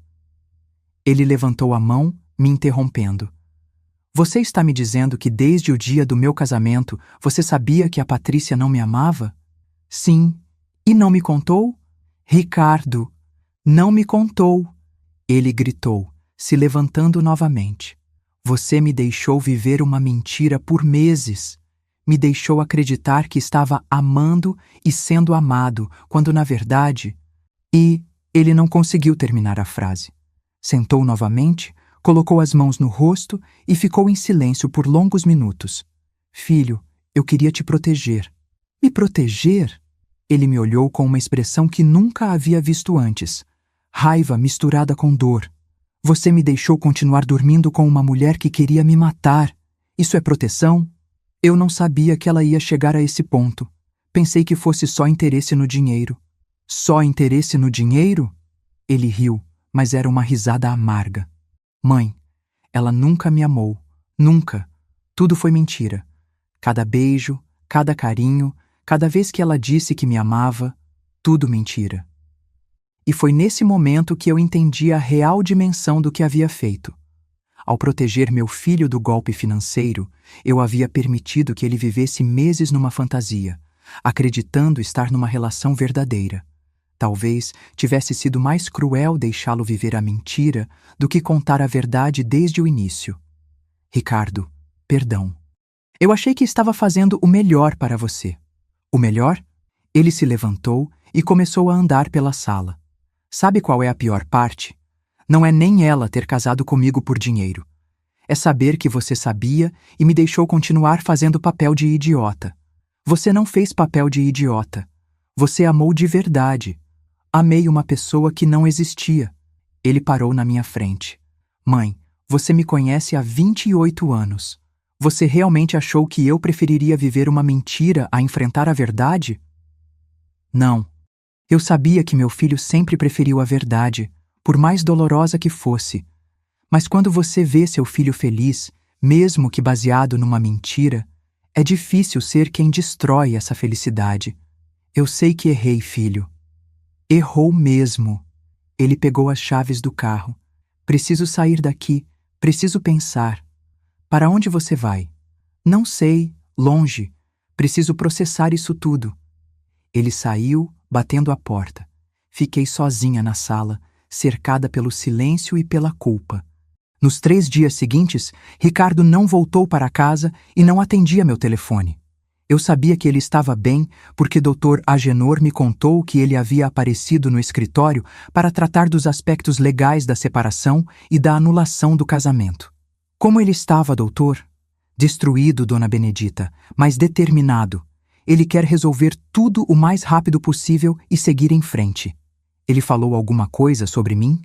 Speaker 1: Ele levantou a mão, me interrompendo. Você está me dizendo que desde o dia do meu casamento você sabia que a Patrícia não me amava? Sim. E não me contou? Ricardo, não me contou. Ele gritou, se levantando novamente. Você me deixou viver uma mentira por meses. Me deixou acreditar que estava amando e sendo amado, quando na verdade... E ele não conseguiu terminar a frase. Sentou novamente, colocou as mãos no rosto e ficou em silêncio por longos minutos. Filho, eu queria te proteger. Me proteger? Ele me olhou com uma expressão que nunca havia visto antes. Raiva misturada com dor. Você me deixou continuar dormindo com uma mulher que queria me matar. Isso é proteção? Eu não sabia que ela ia chegar a esse ponto. Pensei que fosse só interesse no dinheiro. Só interesse no dinheiro? Ele riu, mas era uma risada amarga. Mãe, ela nunca me amou. Nunca. Tudo foi mentira. Cada beijo, cada carinho, cada vez que ela disse que me amava, tudo mentira. E foi nesse momento que eu entendi a real dimensão do que havia feito. Ao proteger meu filho do golpe financeiro, eu havia permitido que ele vivesse meses numa fantasia, acreditando estar numa relação verdadeira. Talvez tivesse sido mais cruel deixá-lo viver a mentira do que contar a verdade desde o início. Ricardo, perdão. Eu achei que estava fazendo o melhor para você. O melhor? Ele se levantou e começou a andar pela sala. Sabe qual é a pior parte? Não é nem ela ter casado comigo por dinheiro. É saber que você sabia e me deixou continuar fazendo papel de idiota. Você não fez papel de idiota. Você amou de verdade. Amei uma pessoa que não existia. Ele parou na minha frente. Mãe, você me conhece há 28 anos. Você realmente achou que eu preferiria viver uma mentira a enfrentar a verdade? Não. Eu sabia que meu filho sempre preferiu a verdade, por mais dolorosa que fosse. Mas quando você vê seu filho feliz, mesmo que baseado numa mentira, é difícil ser quem destrói essa felicidade. Eu sei que errei, filho. Errou mesmo. Ele pegou as chaves do carro. Preciso sair daqui. Preciso pensar. Para onde você vai? Não sei. Longe. Preciso processar isso tudo. Ele saiu, batendo a porta. Fiquei sozinha na sala, cercada pelo silêncio e pela culpa. Nos 3 dias seguintes, Ricardo não voltou para casa e não atendia meu telefone. Eu sabia que ele estava bem porque Dr. Agenor me contou que ele havia aparecido no escritório para tratar dos aspectos legais da separação e da anulação do casamento. Como ele estava, doutor? Destruído, dona Benedita, mas determinado. Ele quer resolver tudo o mais rápido possível e seguir em frente. Ele falou alguma coisa sobre mim?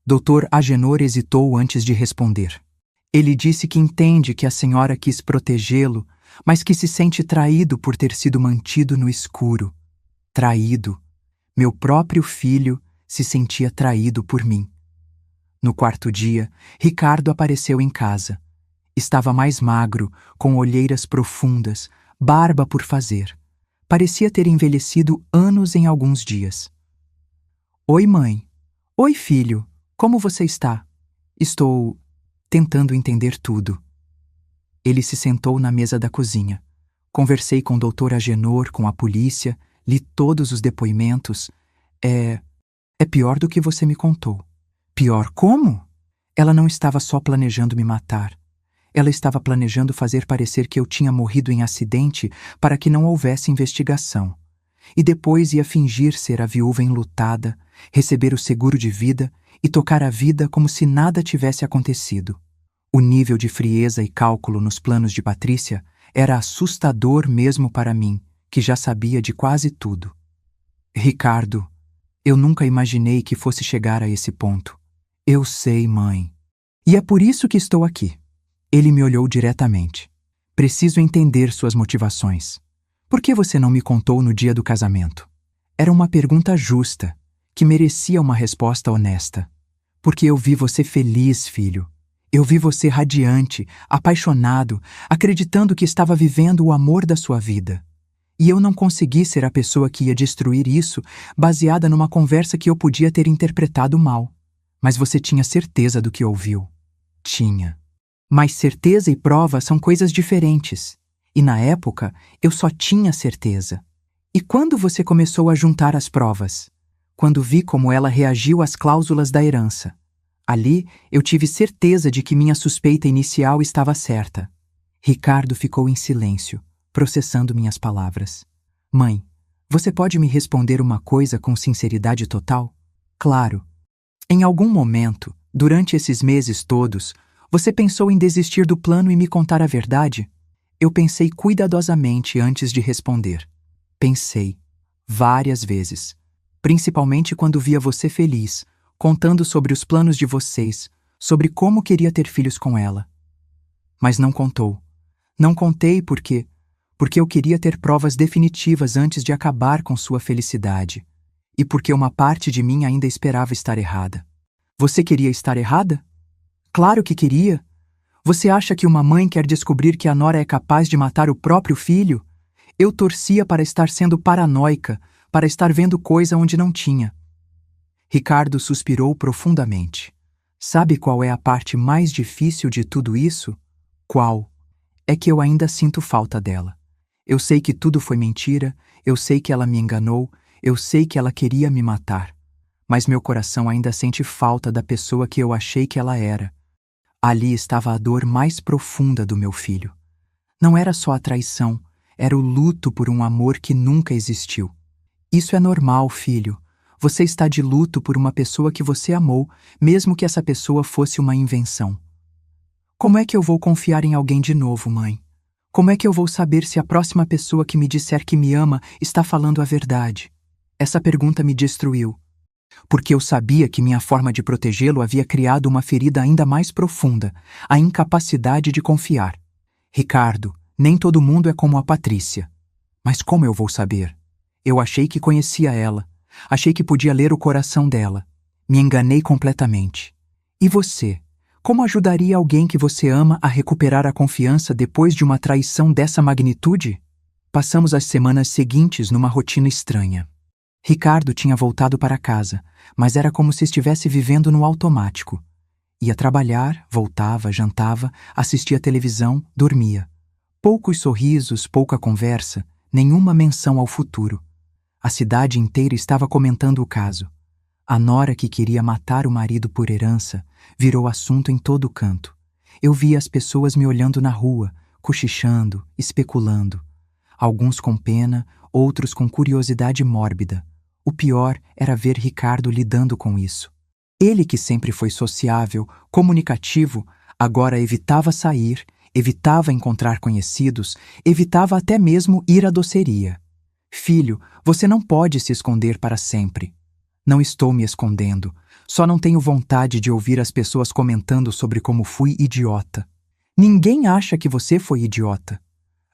Speaker 1: Dr. Agenor hesitou antes de responder. Ele disse que entende que a senhora quis protegê-lo, mas que se sente traído por ter sido mantido no escuro. Traído. Meu próprio filho se sentia traído por mim. No 4º dia, Ricardo apareceu em casa. Estava mais magro, com olheiras profundas, barba por fazer. Parecia ter envelhecido anos em alguns dias. Oi, mãe. Oi, filho. Como você está? Estou tentando entender tudo. Ele se sentou na mesa da cozinha. Conversei com o Dr. Agenor, com a polícia, li todos os depoimentos. É pior do que você me contou. Pior como? Ela não estava só planejando me matar. Ela estava planejando fazer parecer que eu tinha morrido em acidente para que não houvesse investigação. E depois ia fingir ser a viúva enlutada, receber o seguro de vida e tocar a vida como se nada tivesse acontecido. O nível de frieza e cálculo nos planos de Patrícia era assustador mesmo para mim, que já sabia de quase tudo. Ricardo, eu nunca imaginei que fosse chegar a esse ponto. Eu sei, mãe. E é por isso que estou aqui. Ele me olhou diretamente. Preciso entender suas motivações. Por que você não me contou no dia do casamento? Era uma pergunta justa, que merecia uma resposta honesta. Porque eu vi você feliz, filho. Eu vi você radiante, apaixonado, acreditando que estava vivendo o amor da sua vida. E eu não consegui ser a pessoa que ia destruir isso, baseada numa conversa que eu podia ter interpretado mal. Mas você tinha certeza do que ouviu. Tinha. Mas certeza e prova são coisas diferentes. E na época, eu só tinha certeza. E quando você começou a juntar as provas? Quando vi como ela reagiu às cláusulas da herança. Ali, eu tive certeza de que minha suspeita inicial estava certa. Ricardo ficou em silêncio, processando minhas palavras. Mãe, você pode me responder uma coisa com sinceridade total? Claro. Em algum momento, durante esses meses todos, você pensou em desistir do plano e me contar a verdade? Eu pensei cuidadosamente antes de responder. Pensei, várias vezes, principalmente quando via você feliz, contando sobre os planos de vocês, sobre como queria ter filhos com ela. Mas não contou. Não contei porque eu queria ter provas definitivas antes de acabar com sua felicidade. E porque uma parte de mim ainda esperava estar errada. Você queria estar errada? Claro que queria. Você acha que uma mãe quer descobrir que a nora é capaz de matar o próprio filho? Eu torcia para estar sendo paranoica, para estar vendo coisa onde não tinha. Ricardo suspirou profundamente. Sabe qual é a parte mais difícil de tudo isso? Qual? É que eu ainda sinto falta dela. Eu sei que tudo foi mentira, eu sei que ela me enganou, eu sei que ela queria me matar. Mas meu coração ainda sente falta da pessoa que eu achei que ela era. Ali estava a dor mais profunda do meu filho. Não era só a traição, era o luto por um amor que nunca existiu. Isso é normal, filho. Você está de luto por uma pessoa que você amou, mesmo que essa pessoa fosse uma invenção. Como é que eu vou confiar em alguém de novo, mãe? Como é que eu vou saber se a próxima pessoa que me disser que me ama está falando a verdade? Essa pergunta me destruiu. Porque eu sabia que minha forma de protegê-lo havia criado uma ferida ainda mais profunda, a incapacidade de confiar. Ricardo, nem todo mundo é como a Patrícia. Mas como eu vou saber? Eu achei que conhecia ela. Achei que podia ler o coração dela. Me enganei completamente. E você? Como ajudaria alguém que você ama a recuperar a confiança depois de uma traição dessa magnitude? Passamos as semanas seguintes numa rotina estranha. Ricardo tinha voltado para casa, mas era como se estivesse vivendo no automático. Ia trabalhar, voltava, jantava, assistia televisão, dormia. Poucos sorrisos, pouca conversa, nenhuma menção ao futuro. A cidade inteira estava comentando o caso. A nora que queria matar o marido por herança virou assunto em todo canto. Eu via as pessoas me olhando na rua, cochichando, especulando. Alguns com pena, outros com curiosidade mórbida. O pior era ver Ricardo lidando com isso. Ele, que sempre foi sociável, comunicativo, agora evitava sair, evitava encontrar conhecidos, evitava até mesmo ir à doceria. Filho, você não pode se esconder para sempre. Não estou me escondendo, só não tenho vontade de ouvir as pessoas comentando sobre como fui idiota. Ninguém acha que você foi idiota.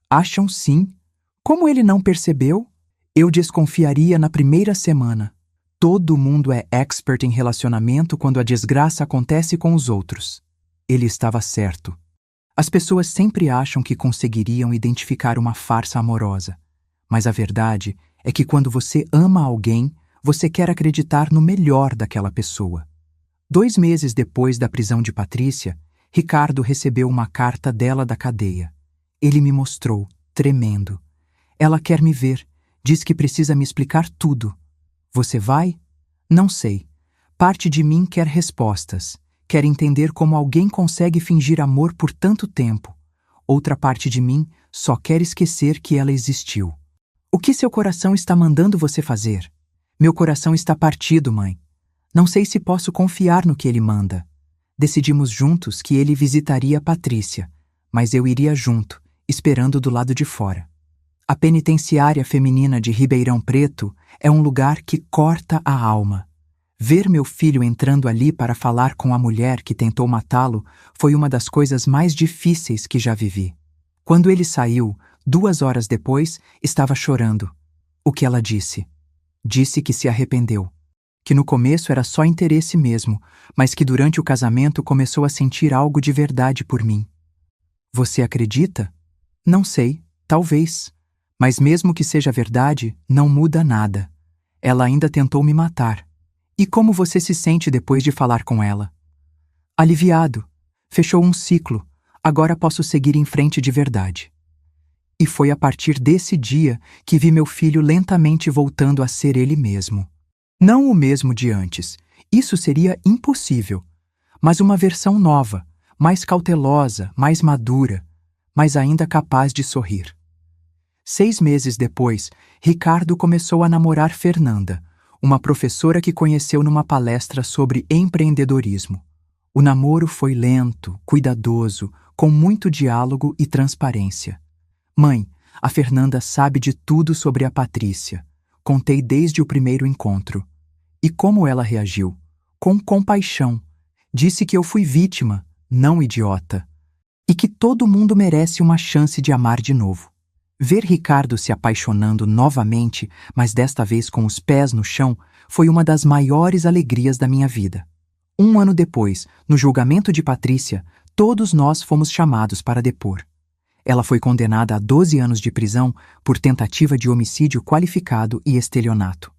Speaker 1: Acham sim. Como ele não percebeu? Eu desconfiaria na primeira semana. Todo mundo é expert em relacionamento quando a desgraça acontece com os outros. Ele estava certo. As pessoas sempre acham que conseguiriam identificar uma farsa amorosa. Mas a verdade é que quando você ama alguém, você quer acreditar no melhor daquela pessoa. 2 meses depois da prisão de Patrícia, Ricardo recebeu uma carta dela da cadeia. Ele me mostrou, tremendo. Ela quer me ver, diz que precisa me explicar tudo. Você vai? Não sei. Parte de mim quer respostas, quer entender como alguém consegue fingir amor por tanto tempo. Outra parte de mim só quer esquecer que ela existiu. O que seu coração está mandando você fazer? Meu coração está partido, mãe. Não sei se posso confiar no que ele manda. Decidimos juntos que ele visitaria Patrícia, mas eu iria junto, esperando do lado de fora. A penitenciária feminina de Ribeirão Preto é um lugar que corta a alma. Ver meu filho entrando ali para falar com a mulher que tentou matá-lo foi uma das coisas mais difíceis que já vivi. Quando ele saiu, 2 horas depois, estava chorando. O que ela disse? Disse que se arrependeu. Que no começo era só interesse mesmo, mas que durante o casamento começou a sentir algo de verdade por mim. Você acredita? Não sei, talvez. Mas mesmo que seja verdade, não muda nada. Ela ainda tentou me matar. E como você se sente depois de falar com ela? Aliviado. Fechou um ciclo. Agora posso seguir em frente de verdade. E foi a partir desse dia que vi meu filho lentamente voltando a ser ele mesmo. Não o mesmo de antes. Isso seria impossível. Mas uma versão nova, mais cautelosa, mais madura, mas ainda capaz de sorrir. 6 meses depois, Ricardo começou a namorar Fernanda, uma professora que conheceu numa palestra sobre empreendedorismo. O namoro foi lento, cuidadoso, com muito diálogo e transparência. Mãe, a Fernanda sabe de tudo sobre a Patrícia. Contei desde o primeiro encontro. E como ela reagiu? Com compaixão. Disse que eu fui vítima, não idiota. E que todo mundo merece uma chance de amar de novo. Ver Ricardo se apaixonando novamente, mas desta vez com os pés no chão, foi uma das maiores alegrias da minha vida. 1 ano depois, no julgamento de Patrícia, todos nós fomos chamados para depor. Ela foi condenada a 12 anos de prisão por tentativa de homicídio qualificado e estelionato.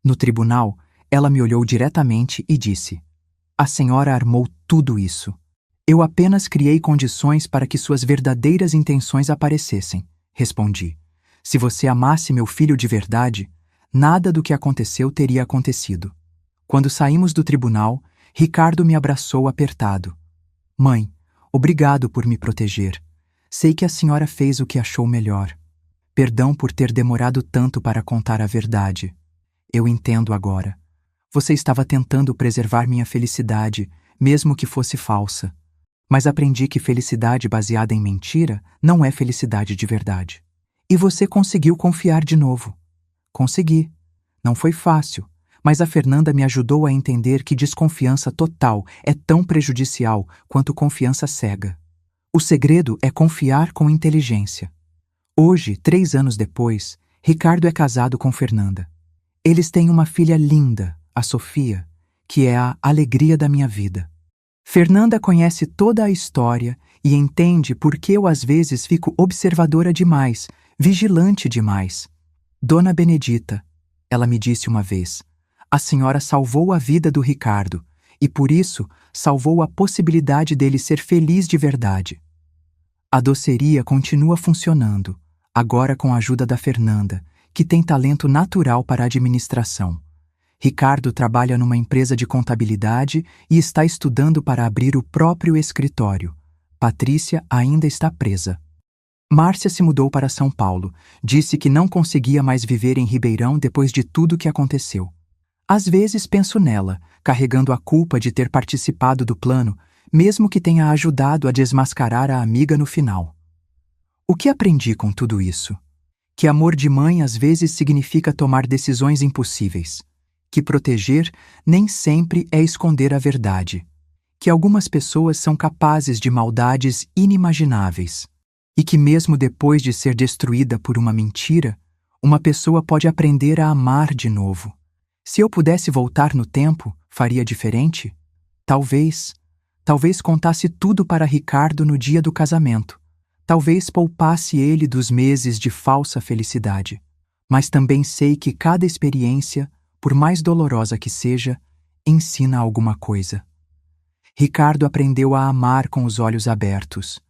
Speaker 1: No tribunal, ela me olhou diretamente e disse: "A senhora armou tudo isso. Eu apenas criei condições para que suas verdadeiras intenções aparecessem", respondi. "Se você amasse meu filho de verdade, nada do que aconteceu teria acontecido." Quando saímos do tribunal, Ricardo me abraçou apertado. "Mãe, obrigado por me proteger. Sei que a senhora fez o que achou melhor. Perdão por ter demorado tanto para contar a verdade. Eu entendo agora. Você estava tentando preservar minha felicidade, mesmo que fosse falsa. Mas aprendi que felicidade baseada em mentira não é felicidade de verdade. E você conseguiu confiar de novo." "Consegui. Não foi fácil, mas a Fernanda me ajudou a entender que desconfiança total é tão prejudicial quanto confiança cega. O segredo é confiar com inteligência." Hoje, 3 anos depois, Ricardo é casado com Fernanda. Eles têm uma filha linda, a Sofia, que é a alegria da minha vida. Fernanda conhece toda a história e entende por que eu às vezes fico observadora demais, vigilante demais. "Dona Benedita", ela me disse uma vez, "a senhora salvou a vida do Ricardo e por isso salvou a possibilidade dele ser feliz de verdade." A doceria continua funcionando, agora com a ajuda da Fernanda, que tem talento natural para a administração. Ricardo trabalha numa empresa de contabilidade e está estudando para abrir o próprio escritório. Patrícia ainda está presa. Márcia se mudou para São Paulo. Disse que não conseguia mais viver em Ribeirão depois de tudo que aconteceu. Às vezes penso nela, carregando a culpa de ter participado do plano, mesmo que tenha ajudado a desmascarar a amiga no final. O que aprendi com tudo isso? Que amor de mãe às vezes significa tomar decisões impossíveis. Que proteger nem sempre é esconder a verdade. Que algumas pessoas são capazes de maldades inimagináveis. E que mesmo depois de ser destruída por uma mentira, uma pessoa pode aprender a amar de novo. Se eu pudesse voltar no tempo, faria diferente? Talvez contasse tudo para Ricardo no dia do casamento. Talvez poupasse ele dos meses de falsa felicidade. Mas também sei que cada experiência, por mais dolorosa que seja, ensina alguma coisa. Ricardo aprendeu a amar com os olhos abertos.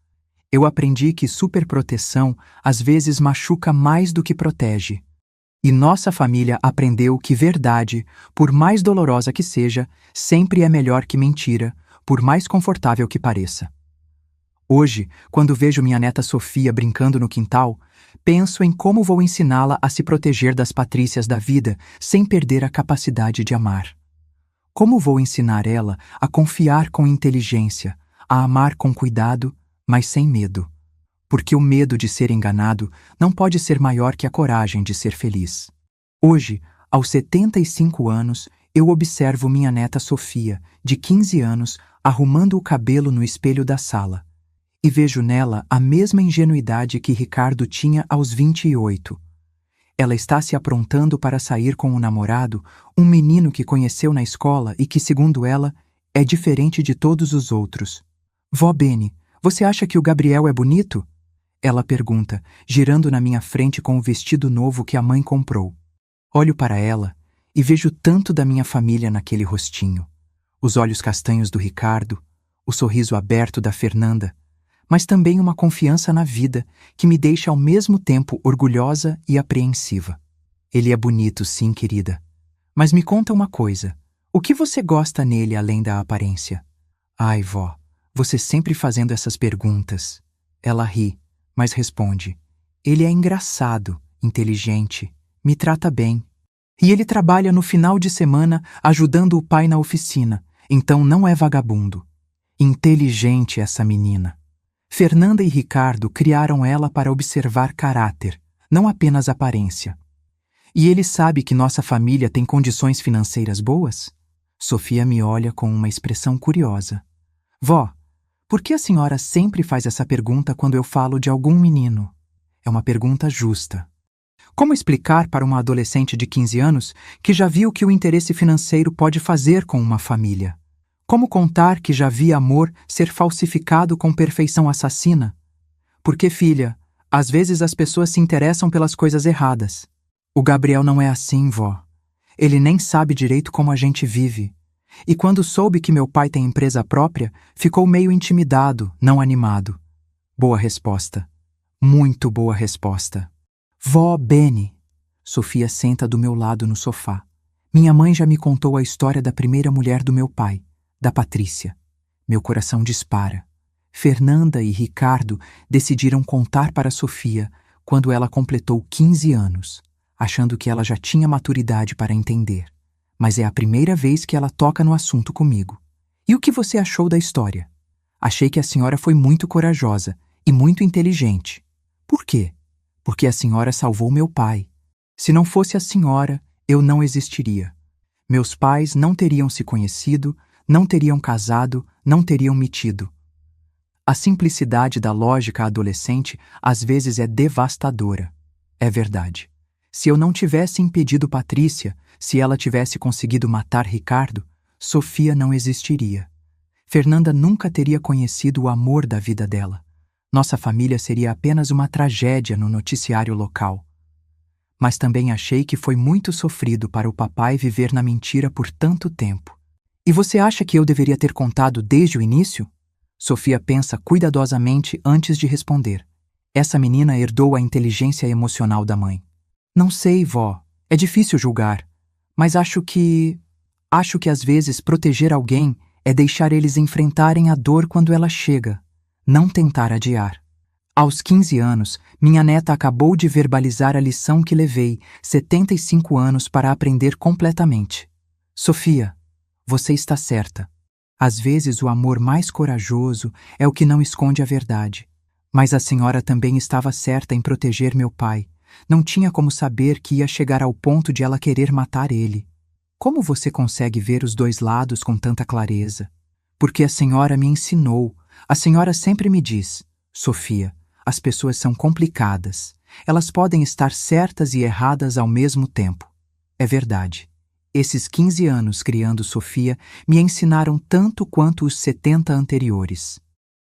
Speaker 1: Eu aprendi que superproteção às vezes machuca mais do que protege. E nossa família aprendeu que verdade, por mais dolorosa que seja, sempre é melhor que mentira, por mais confortável que pareça. Hoje, quando vejo minha neta Sofia brincando no quintal, penso em como vou ensiná-la a se proteger das Patrícias da vida sem perder a capacidade de amar. Como vou ensinar ela a confiar com inteligência, a amar com cuidado, mas sem medo. Porque o medo de ser enganado não pode ser maior que a coragem de ser feliz. Hoje, aos 75 anos, eu observo minha neta Sofia, de 15 anos, arrumando o cabelo no espelho da sala. E vejo nela a mesma ingenuidade que Ricardo tinha aos 28. Ela está se aprontando para sair com o namorado, um menino que conheceu na escola e que, segundo ela, é diferente de todos os outros. "Vó Bene, você acha que o Gabriel é bonito?" Ela pergunta, girando na minha frente com o vestido novo que a mãe comprou. Olho para ela e vejo tanto da minha família naquele rostinho. Os olhos castanhos do Ricardo, o sorriso aberto da Fernanda, mas também uma confiança na vida que me deixa ao mesmo tempo orgulhosa e apreensiva. "Ele é bonito, sim, querida. Mas me conta uma coisa. O que você gosta nele além da aparência?" "Ai, vó, você sempre fazendo essas perguntas." Ela ri, mas responde: "Ele é engraçado, inteligente, me trata bem. E ele trabalha no final de semana ajudando o pai na oficina, então não é vagabundo. Inteligente essa menina. Fernanda e Ricardo criaram ela para observar caráter, não apenas aparência. E ele sabe que nossa família tem condições financeiras boas? Sofia me olha com uma expressão curiosa. Vó, por que a senhora sempre faz essa pergunta quando eu falo de algum menino? É uma pergunta justa. Como explicar para uma adolescente de 15 anos que já viu o que o interesse financeiro pode fazer com uma família? Como contar que já vi amor ser falsificado com perfeição assassina? Porque, filha, às vezes as pessoas se interessam pelas coisas erradas. O Gabriel não é assim, vó. Ele nem sabe direito como a gente vive. E quando soube que meu pai tem empresa própria, ficou meio intimidado, não animado. Boa resposta. Muito boa resposta. Vó Bene. Sofia senta do meu lado no sofá. Minha mãe já me contou a história da primeira mulher do meu pai, da Patrícia. Meu coração dispara. Fernanda e Ricardo decidiram contar para Sofia quando ela completou 15 anos, achando que ela já tinha maturidade para entender. Mas é a primeira vez que ela toca no assunto comigo. E o que você achou da história? Achei que a senhora foi muito corajosa e muito inteligente. Por quê? Porque a senhora salvou meu pai. Se não fosse a senhora, eu não existiria. Meus pais não teriam se conhecido, não teriam casado, não teriam me tido. A simplicidade da lógica adolescente às vezes é devastadora. É verdade. Se eu não tivesse impedido Patrícia, se ela tivesse conseguido matar Ricardo, Sofia não existiria. Fernanda nunca teria conhecido o amor da vida dela. Nossa família seria apenas uma tragédia no noticiário local. Mas também achei que foi muito sofrido para o papai viver na mentira por tanto tempo. E você acha que eu deveria ter contado desde o início? Sofia pensa cuidadosamente antes de responder. Essa menina herdou a inteligência emocional da mãe. Não sei, vó. É difícil julgar. Mas acho que às vezes proteger alguém é deixar eles enfrentarem a dor quando ela chega, não tentar adiar. Aos 15 anos, minha neta acabou de verbalizar a lição que levei 75 anos para aprender completamente. Sofia, você está certa. Às vezes o amor mais corajoso é o que não esconde a verdade. Mas a senhora também estava certa em proteger meu pai. Não tinha como saber que ia chegar ao ponto de ela querer matar ele. Como você consegue ver os dois lados com tanta clareza? Porque a senhora me ensinou. A senhora sempre me diz, Sofia, as pessoas são complicadas. Elas podem estar certas e erradas ao mesmo tempo. É verdade. Esses 15 anos criando Sofia me ensinaram tanto quanto os 70 anteriores.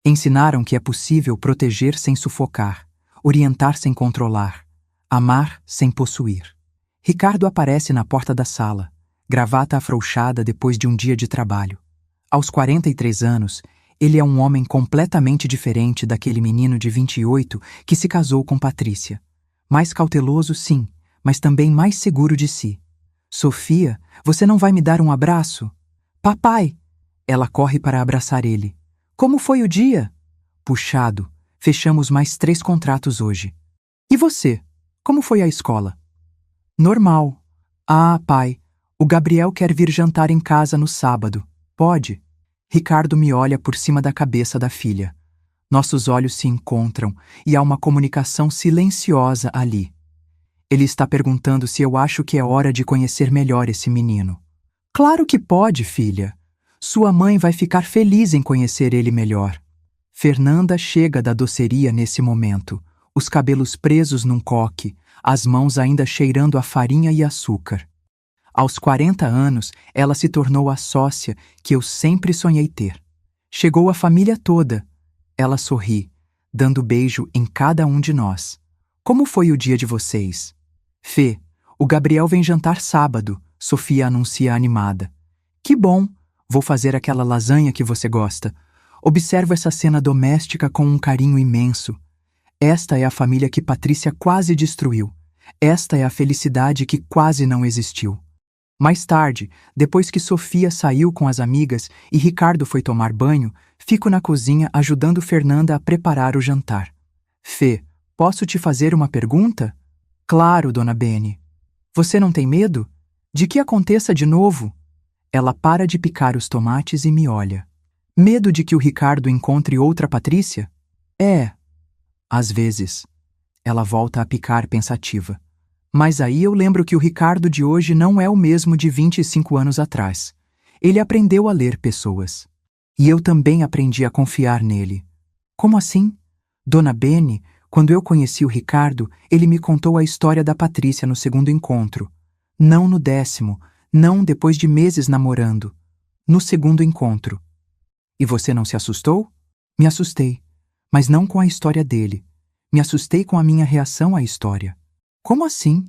Speaker 1: Ensinaram que é possível proteger sem sufocar, orientar sem controlar, amar sem possuir. Ricardo aparece na porta da sala, gravata afrouxada depois de um dia de trabalho. Aos 43 anos, ele é um homem completamente diferente daquele menino de 28 que se casou com Patrícia. Mais cauteloso, sim, mas também mais seguro de si. Sofia, você não vai me dar um abraço? Papai! Ela corre para abraçar ele. Como foi o dia? Puxado. Fechamos mais 3 contratos hoje. E você? Como foi a escola? Normal. Ah, pai, o Gabriel quer vir jantar em casa no sábado. Pode? Ricardo me olha por cima da cabeça da filha. Nossos olhos se encontram e há uma comunicação silenciosa ali. Ele está perguntando se eu acho que é hora de conhecer melhor esse menino. Claro que pode, filha. Sua mãe vai ficar feliz em conhecer ele melhor. Fernanda chega da doceria nesse momento, os cabelos presos num coque, as mãos ainda cheirando a farinha e açúcar. Aos 40 anos, ela se tornou a sócia que eu sempre sonhei ter. Chegou a família toda. Ela sorri, dando beijo em cada um de nós. Como foi o dia de vocês? Fê, o Gabriel vem jantar sábado, Sofia anuncia animada. Que bom, vou fazer aquela lasanha que você gosta. Observo essa cena doméstica com um carinho imenso. Esta é a família que Patrícia quase destruiu. Esta é a felicidade que quase não existiu. Mais tarde, depois que Sofia saiu com as amigas e Ricardo foi tomar banho, fico na cozinha ajudando Fernanda a preparar o jantar. Fê, posso te fazer uma pergunta? Claro, dona Bene. Você não tem medo? De que aconteça de novo? Ela para de picar os tomates e me olha. Medo de que o Ricardo encontre outra Patrícia? É, às vezes. Ela volta a picar pensativa. Mas aí eu lembro que o Ricardo de hoje não é o mesmo de 25 anos atrás. Ele aprendeu a ler pessoas. E eu também aprendi a confiar nele. Como assim? Dona Bene, quando eu conheci o Ricardo, ele me contou a história da Patrícia no segundo encontro. Não no 10º, não depois de meses namorando. No segundo encontro. E você não se assustou? Me assustei, mas não com a história dele. Me assustei com a minha reação à história. Como assim?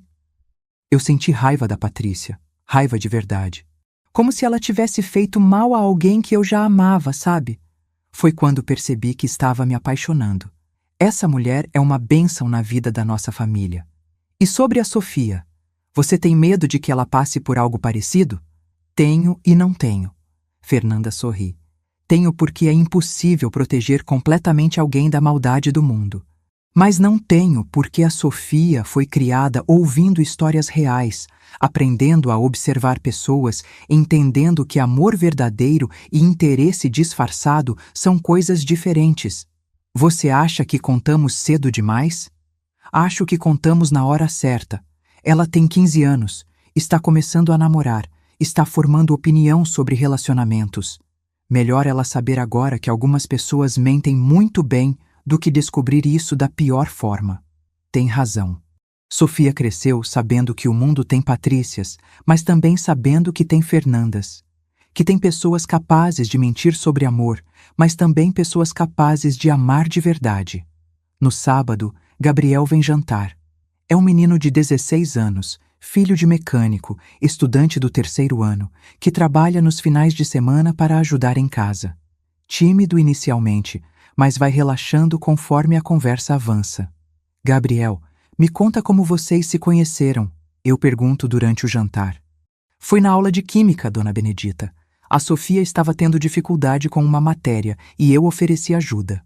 Speaker 1: Eu senti raiva da Patrícia, raiva de verdade. Como se ela tivesse feito mal a alguém que eu já amava, sabe? Foi quando percebi que estava me apaixonando. Essa mulher é uma bênção na vida da nossa família. E sobre a Sofia, você tem medo de que ela passe por algo parecido? Tenho e não tenho. Fernanda sorri. Tenho porque é impossível proteger completamente alguém da maldade do mundo. Mas não tenho porque a Sofia foi criada ouvindo histórias reais, aprendendo a observar pessoas, entendendo que amor verdadeiro e interesse disfarçado são coisas diferentes. Você acha que contamos cedo demais? Acho que contamos na hora certa. Ela tem 15 anos, está começando a namorar, está formando opinião sobre relacionamentos. Melhor ela saber agora que algumas pessoas mentem muito bem do que descobrir isso da pior forma. Tem razão. Sofia cresceu sabendo que o mundo tem Patrícias, mas também sabendo que tem Fernandas. Que tem pessoas capazes de mentir sobre amor, mas também pessoas capazes de amar de verdade. No sábado, Gabriel vem jantar. É um menino de 16 anos, filho de mecânico, estudante do 3º ano, que trabalha nos finais de semana para ajudar em casa. Tímido inicialmente, mas vai relaxando conforme a conversa avança. Gabriel, me conta como vocês se conheceram, eu pergunto durante o jantar. Foi na aula de química, dona Benedita. A Sofia estava tendo dificuldade com uma matéria e eu ofereci ajuda.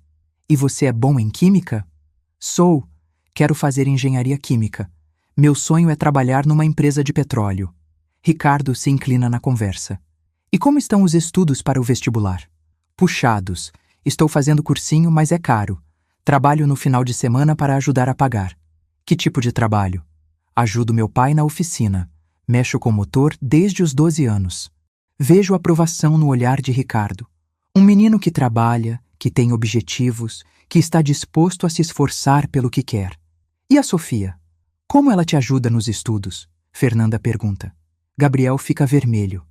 Speaker 1: E você é bom em química? Sou. Quero fazer engenharia química. Meu sonho é trabalhar numa empresa de petróleo. Ricardo se inclina na conversa. E como estão os estudos para o vestibular? Puxados. Estou fazendo cursinho, mas é caro. Trabalho no final de semana para ajudar a pagar. Que tipo de trabalho? Ajudo meu pai na oficina. Mexo com motor desde os 12 anos. Vejo aprovação no olhar de Ricardo. Um menino que trabalha, que tem objetivos, que está disposto a se esforçar pelo que quer. E a Sofia? Como ela te ajuda nos estudos? Fernanda pergunta. Gabriel fica vermelho.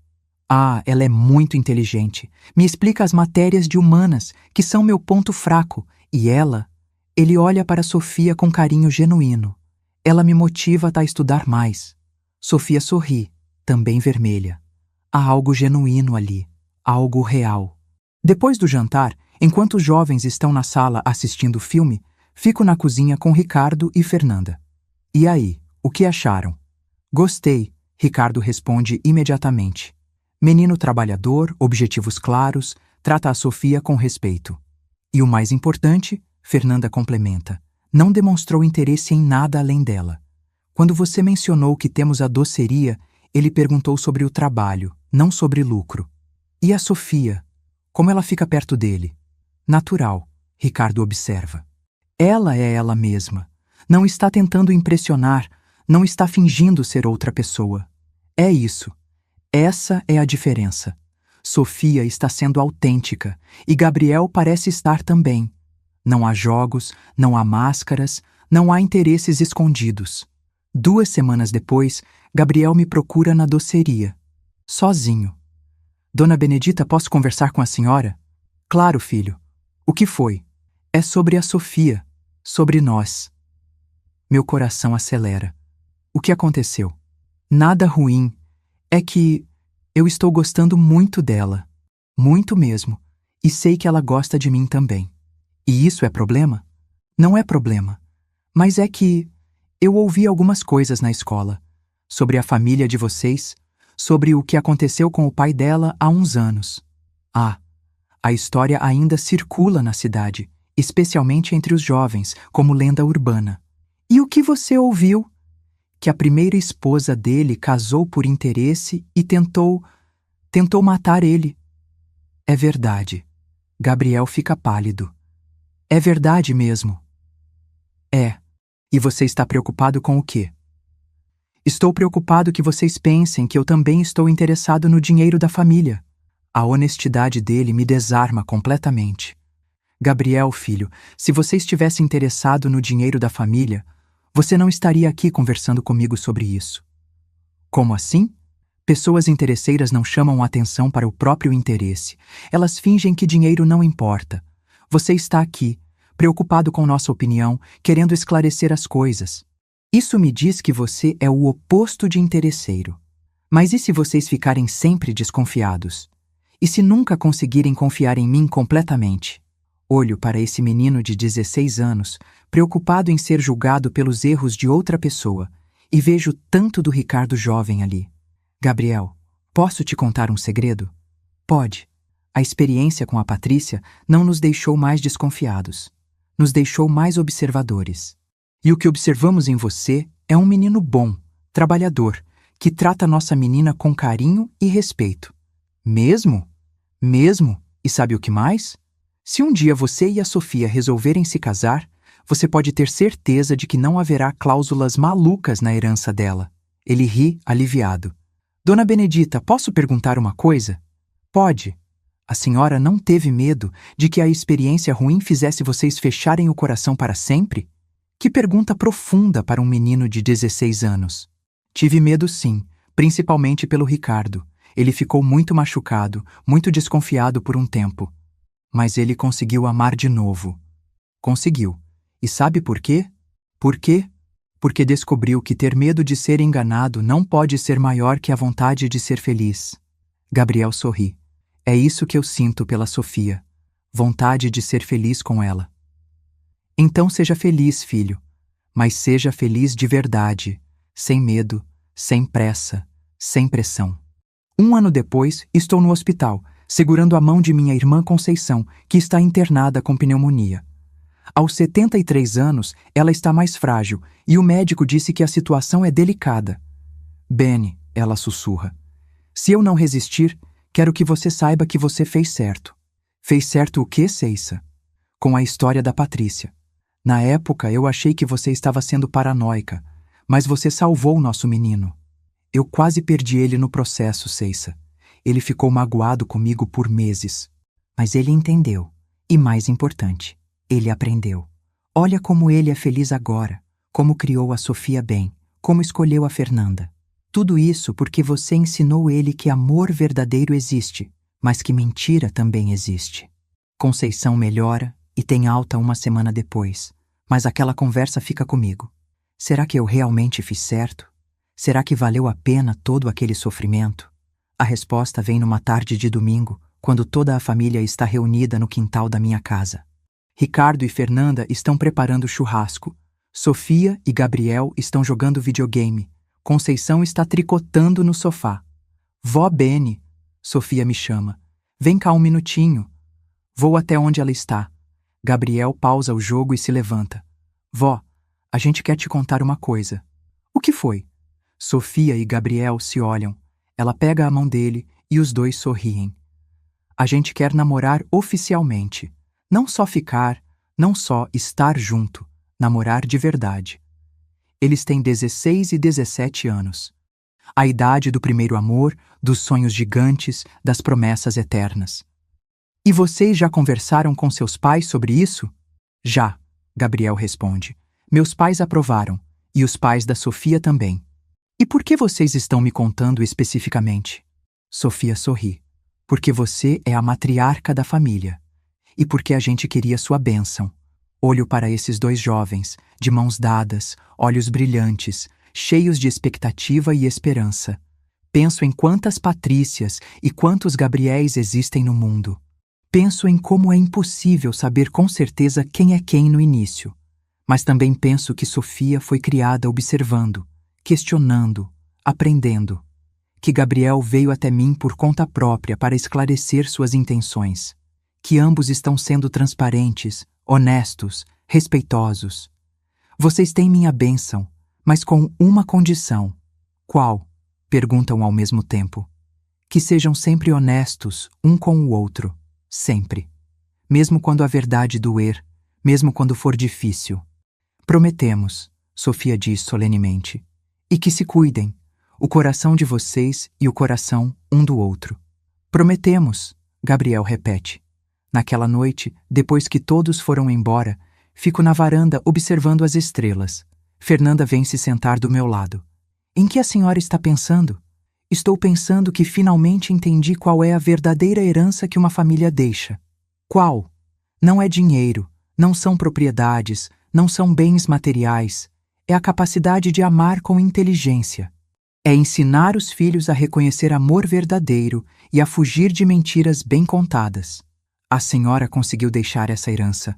Speaker 1: Ah, ela é muito inteligente. Me explica as matérias de humanas, que são meu ponto fraco. E ela? Ele olha para Sofia com carinho genuíno. Ela me motiva a estudar mais. Sofia sorri, também vermelha. Há algo genuíno ali, algo real. Depois do jantar, enquanto os jovens estão na sala assistindo o filme, fico na cozinha com Ricardo e Fernanda. E aí, o que acharam? Gostei, Ricardo responde imediatamente. Menino trabalhador, objetivos claros, trata a Sofia com respeito. E o mais importante, Fernanda complementa, não demonstrou interesse em nada além dela. Quando você mencionou que temos a doceria, ele perguntou sobre o trabalho, não sobre lucro. E a Sofia? Como ela fica perto dele? Natural, Ricardo observa. Ela é ela mesma. Não está tentando impressionar, não está fingindo ser outra pessoa. É isso. Essa é a diferença. Sofia está sendo autêntica e Gabriel parece estar também. Não há jogos, não há máscaras, não há interesses escondidos. 2 semanas depois, Gabriel me procura na doceria. Sozinho. Dona Benedita, posso conversar com a senhora? Claro, filho. O que foi? É sobre a Sofia, sobre nós. Meu coração acelera. O que aconteceu? Nada ruim. É que eu estou gostando muito dela. Muito mesmo. E sei que ela gosta de mim também. E isso é problema? Não é problema. Mas é que eu ouvi algumas coisas na escola. Sobre a família de vocês, sobre o que aconteceu com o pai dela há uns anos. Ah, a história ainda circula na cidade, especialmente entre os jovens, como lenda urbana. E o que você ouviu? Que a primeira esposa dele casou por interesse e tentou matar ele. É verdade. Gabriel fica pálido. É verdade mesmo. É. E você está preocupado com o quê? Estou preocupado que vocês pensem que eu também estou interessado no dinheiro da família. A honestidade dele me desarma completamente. Gabriel, filho, se você estivesse interessado no dinheiro da família, você não estaria aqui conversando comigo sobre isso. Como assim? Pessoas interesseiras não chamam atenção para o próprio interesse. Elas fingem que dinheiro não importa. Você está aqui, preocupado com nossa opinião, querendo esclarecer as coisas. Isso me diz que você é o oposto de interesseiro. Mas e se vocês ficarem sempre desconfiados? E se nunca conseguirem confiar em mim completamente? Olho para esse menino de 16 anos, preocupado em ser julgado pelos erros de outra pessoa, e vejo tanto do Ricardo jovem ali. Gabriel, posso te contar um segredo? Pode. A experiência com a Patrícia não nos deixou mais desconfiados. Nos deixou mais observadores. E o que observamos em você é um menino bom, trabalhador, que trata nossa menina com carinho e respeito. Mesmo? Mesmo? E sabe o que mais? Se um dia você e a Sofia resolverem se casar, você pode ter certeza de que não haverá cláusulas malucas na herança dela. Ele ri, aliviado. Dona Benedita, posso perguntar uma coisa? Pode. A senhora não teve medo de que a experiência ruim fizesse vocês fecharem o coração para sempre? Que pergunta profunda para um menino de 16 anos. Tive medo sim, principalmente pelo Ricardo. Ele ficou muito machucado, muito desconfiado por um tempo. Mas ele conseguiu amar de novo. Conseguiu. E sabe por quê? Por quê? Porque descobriu que ter medo de ser enganado não pode ser maior que a vontade de ser feliz. Gabriel sorri. É isso que eu sinto pela Sofia. Vontade de ser feliz com ela. Então seja feliz, filho. Mas seja feliz de verdade, sem medo, sem pressa, sem pressão. 1 ano depois, estou no hospital, segurando a mão de minha irmã Conceição, que está internada com pneumonia. Aos 73 anos, ela está mais frágil e o médico disse que a situação é delicada. Benny, ela sussurra. Se eu não resistir, quero que você saiba que você fez certo. Fez certo o quê, Ceissa? Com a história da Patrícia. Na época, eu achei que você estava sendo paranoica, mas você salvou o nosso menino. Eu quase perdi ele no processo, Ceissa. Ele ficou magoado comigo por meses. Mas ele entendeu. E mais importante, ele aprendeu. Olha como ele é feliz agora, como criou a Sofia bem, como escolheu a Fernanda. Tudo isso porque você ensinou ele que amor verdadeiro existe, mas que mentira também existe. Conceição melhora e tem alta 1 semana depois, mas aquela conversa fica comigo. Será que eu realmente fiz certo? Será que valeu a pena todo aquele sofrimento? A resposta vem numa tarde de domingo, quando toda a família está reunida no quintal da minha casa. Ricardo e Fernanda estão preparando churrasco. Sofia e Gabriel estão jogando videogame. Conceição está tricotando no sofá. Vó Benny, Sofia me chama. Vem cá um minutinho. Vou até onde ela está. Gabriel pausa o jogo e se levanta. Vó, a gente quer te contar uma coisa. O que foi? Sofia e Gabriel se olham. Ela pega a mão dele e os dois sorriem. A gente quer namorar oficialmente. Não só ficar, não só estar junto. Namorar de verdade. Eles têm 16 e 17 anos. A idade do primeiro amor, dos sonhos gigantes, das promessas eternas. E vocês já conversaram com seus pais sobre isso? Já, Gabriel responde. Meus pais aprovaram, e os pais da Sofia também. E por que vocês estão me contando especificamente? Sofia sorri. Porque você é a matriarca da família. E porque a gente queria sua bênção. Olho para esses dois jovens, de mãos dadas, olhos brilhantes, cheios de expectativa e esperança. Penso em quantas Patrícias e quantos Gabriéis existem no mundo. Penso em como é impossível saber com certeza quem é quem no início. Mas também penso que Sofia foi criada observando, questionando, aprendendo. Que Gabriel veio até mim por conta própria para esclarecer suas intenções. Que ambos estão sendo transparentes, honestos, respeitosos. Vocês têm minha bênção, mas com uma condição. Qual? Perguntam ao mesmo tempo. Que sejam sempre honestos um com o outro. Sempre. Mesmo quando a verdade doer, mesmo quando for difícil. Prometemos, Sofia diz solenemente. E que se cuidem, o coração de vocês e o coração um do outro. Prometemos, Gabriel repete. Naquela noite, depois que todos foram embora, fico na varanda observando as estrelas. Fernanda vem se sentar do meu lado. Em que a senhora está pensando? Estou pensando que finalmente entendi qual é a verdadeira herança que uma família deixa. Qual? Não é dinheiro, não são propriedades, não são bens materiais. É a capacidade de amar com inteligência. É ensinar os filhos a reconhecer amor verdadeiro e a fugir de mentiras bem contadas. A senhora conseguiu deixar essa herança.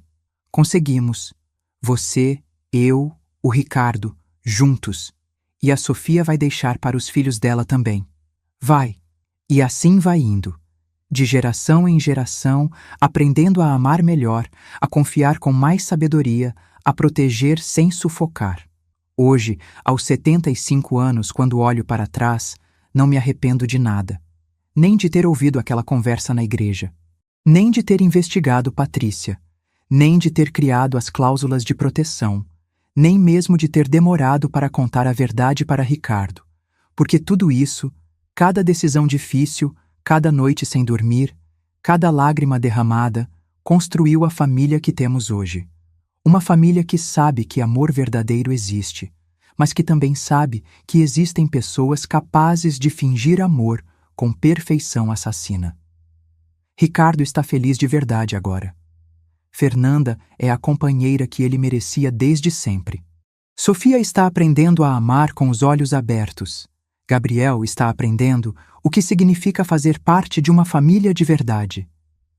Speaker 1: Conseguimos. Você, eu, o Ricardo, juntos. E a Sofia vai deixar para os filhos dela também. Vai. E assim vai indo. De geração em geração, aprendendo a amar melhor, a confiar com mais sabedoria, a proteger sem sufocar. Hoje, aos 75 anos, quando olho para trás, não me arrependo de nada. Nem de ter ouvido aquela conversa na igreja. Nem de ter investigado Patrícia. Nem de ter criado as cláusulas de proteção. Nem mesmo de ter demorado para contar a verdade para Ricardo. Porque tudo isso, cada decisão difícil, cada noite sem dormir, cada lágrima derramada, construiu a família que temos hoje. Uma família que sabe que amor verdadeiro existe, mas que também sabe que existem pessoas capazes de fingir amor com perfeição assassina. Ricardo está feliz de verdade agora. Fernanda é a companheira que ele merecia desde sempre. Sofia está aprendendo a amar com os olhos abertos. Gabriel está aprendendo o que significa fazer parte de uma família de verdade.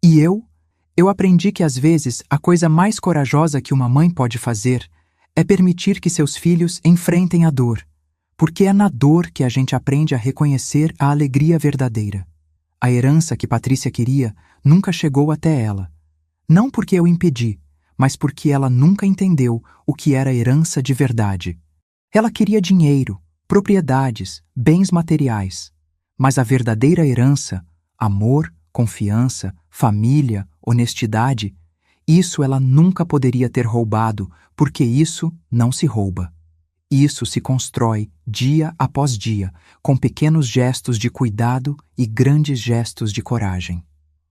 Speaker 1: E eu aprendi que às vezes a coisa mais corajosa que uma mãe pode fazer é permitir que seus filhos enfrentem a dor, porque é na dor que a gente aprende a reconhecer a alegria verdadeira. A herança que Patrícia queria nunca chegou até ela. Não porque eu impedi, mas porque ela nunca entendeu o que era herança de verdade. Ela queria dinheiro, propriedades, bens materiais. Mas a verdadeira herança, amor, confiança, família, honestidade, isso ela nunca poderia ter roubado, porque isso não se rouba. Isso se constrói dia após dia, com pequenos gestos de cuidado e grandes gestos de coragem.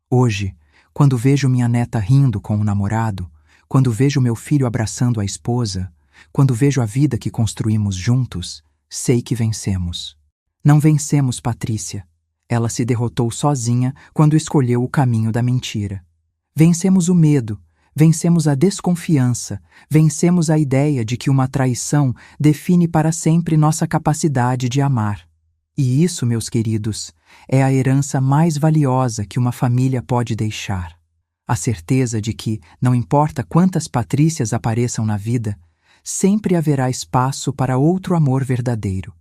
Speaker 1: Hoje, quando vejo minha neta rindo com o namorado, quando vejo meu filho abraçando a esposa, quando vejo a vida que construímos juntos, sei que vencemos. Não vencemos Patrícia. Ela se derrotou sozinha quando escolheu o caminho da mentira. Vencemos o medo, vencemos a desconfiança, vencemos a ideia de que uma traição define para sempre nossa capacidade de amar. E isso, meus queridos, é a herança mais valiosa que uma família pode deixar. A certeza de que, não importa quantas Patrícias apareçam na vida, sempre haverá espaço para outro amor verdadeiro.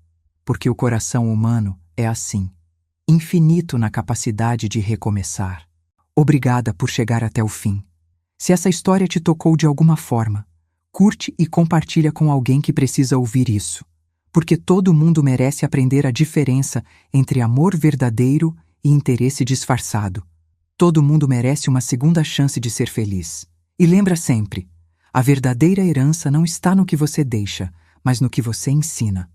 Speaker 1: Porque o coração humano é assim, infinito na capacidade de recomeçar. Obrigada por chegar até o fim. Se essa história te tocou de alguma forma, curte e compartilha com alguém que precisa ouvir isso. Porque todo mundo merece aprender a diferença entre amor verdadeiro e interesse disfarçado. Todo mundo merece uma segunda chance de ser feliz. E lembra sempre, a verdadeira herança não está no que você deixa, mas no que você ensina.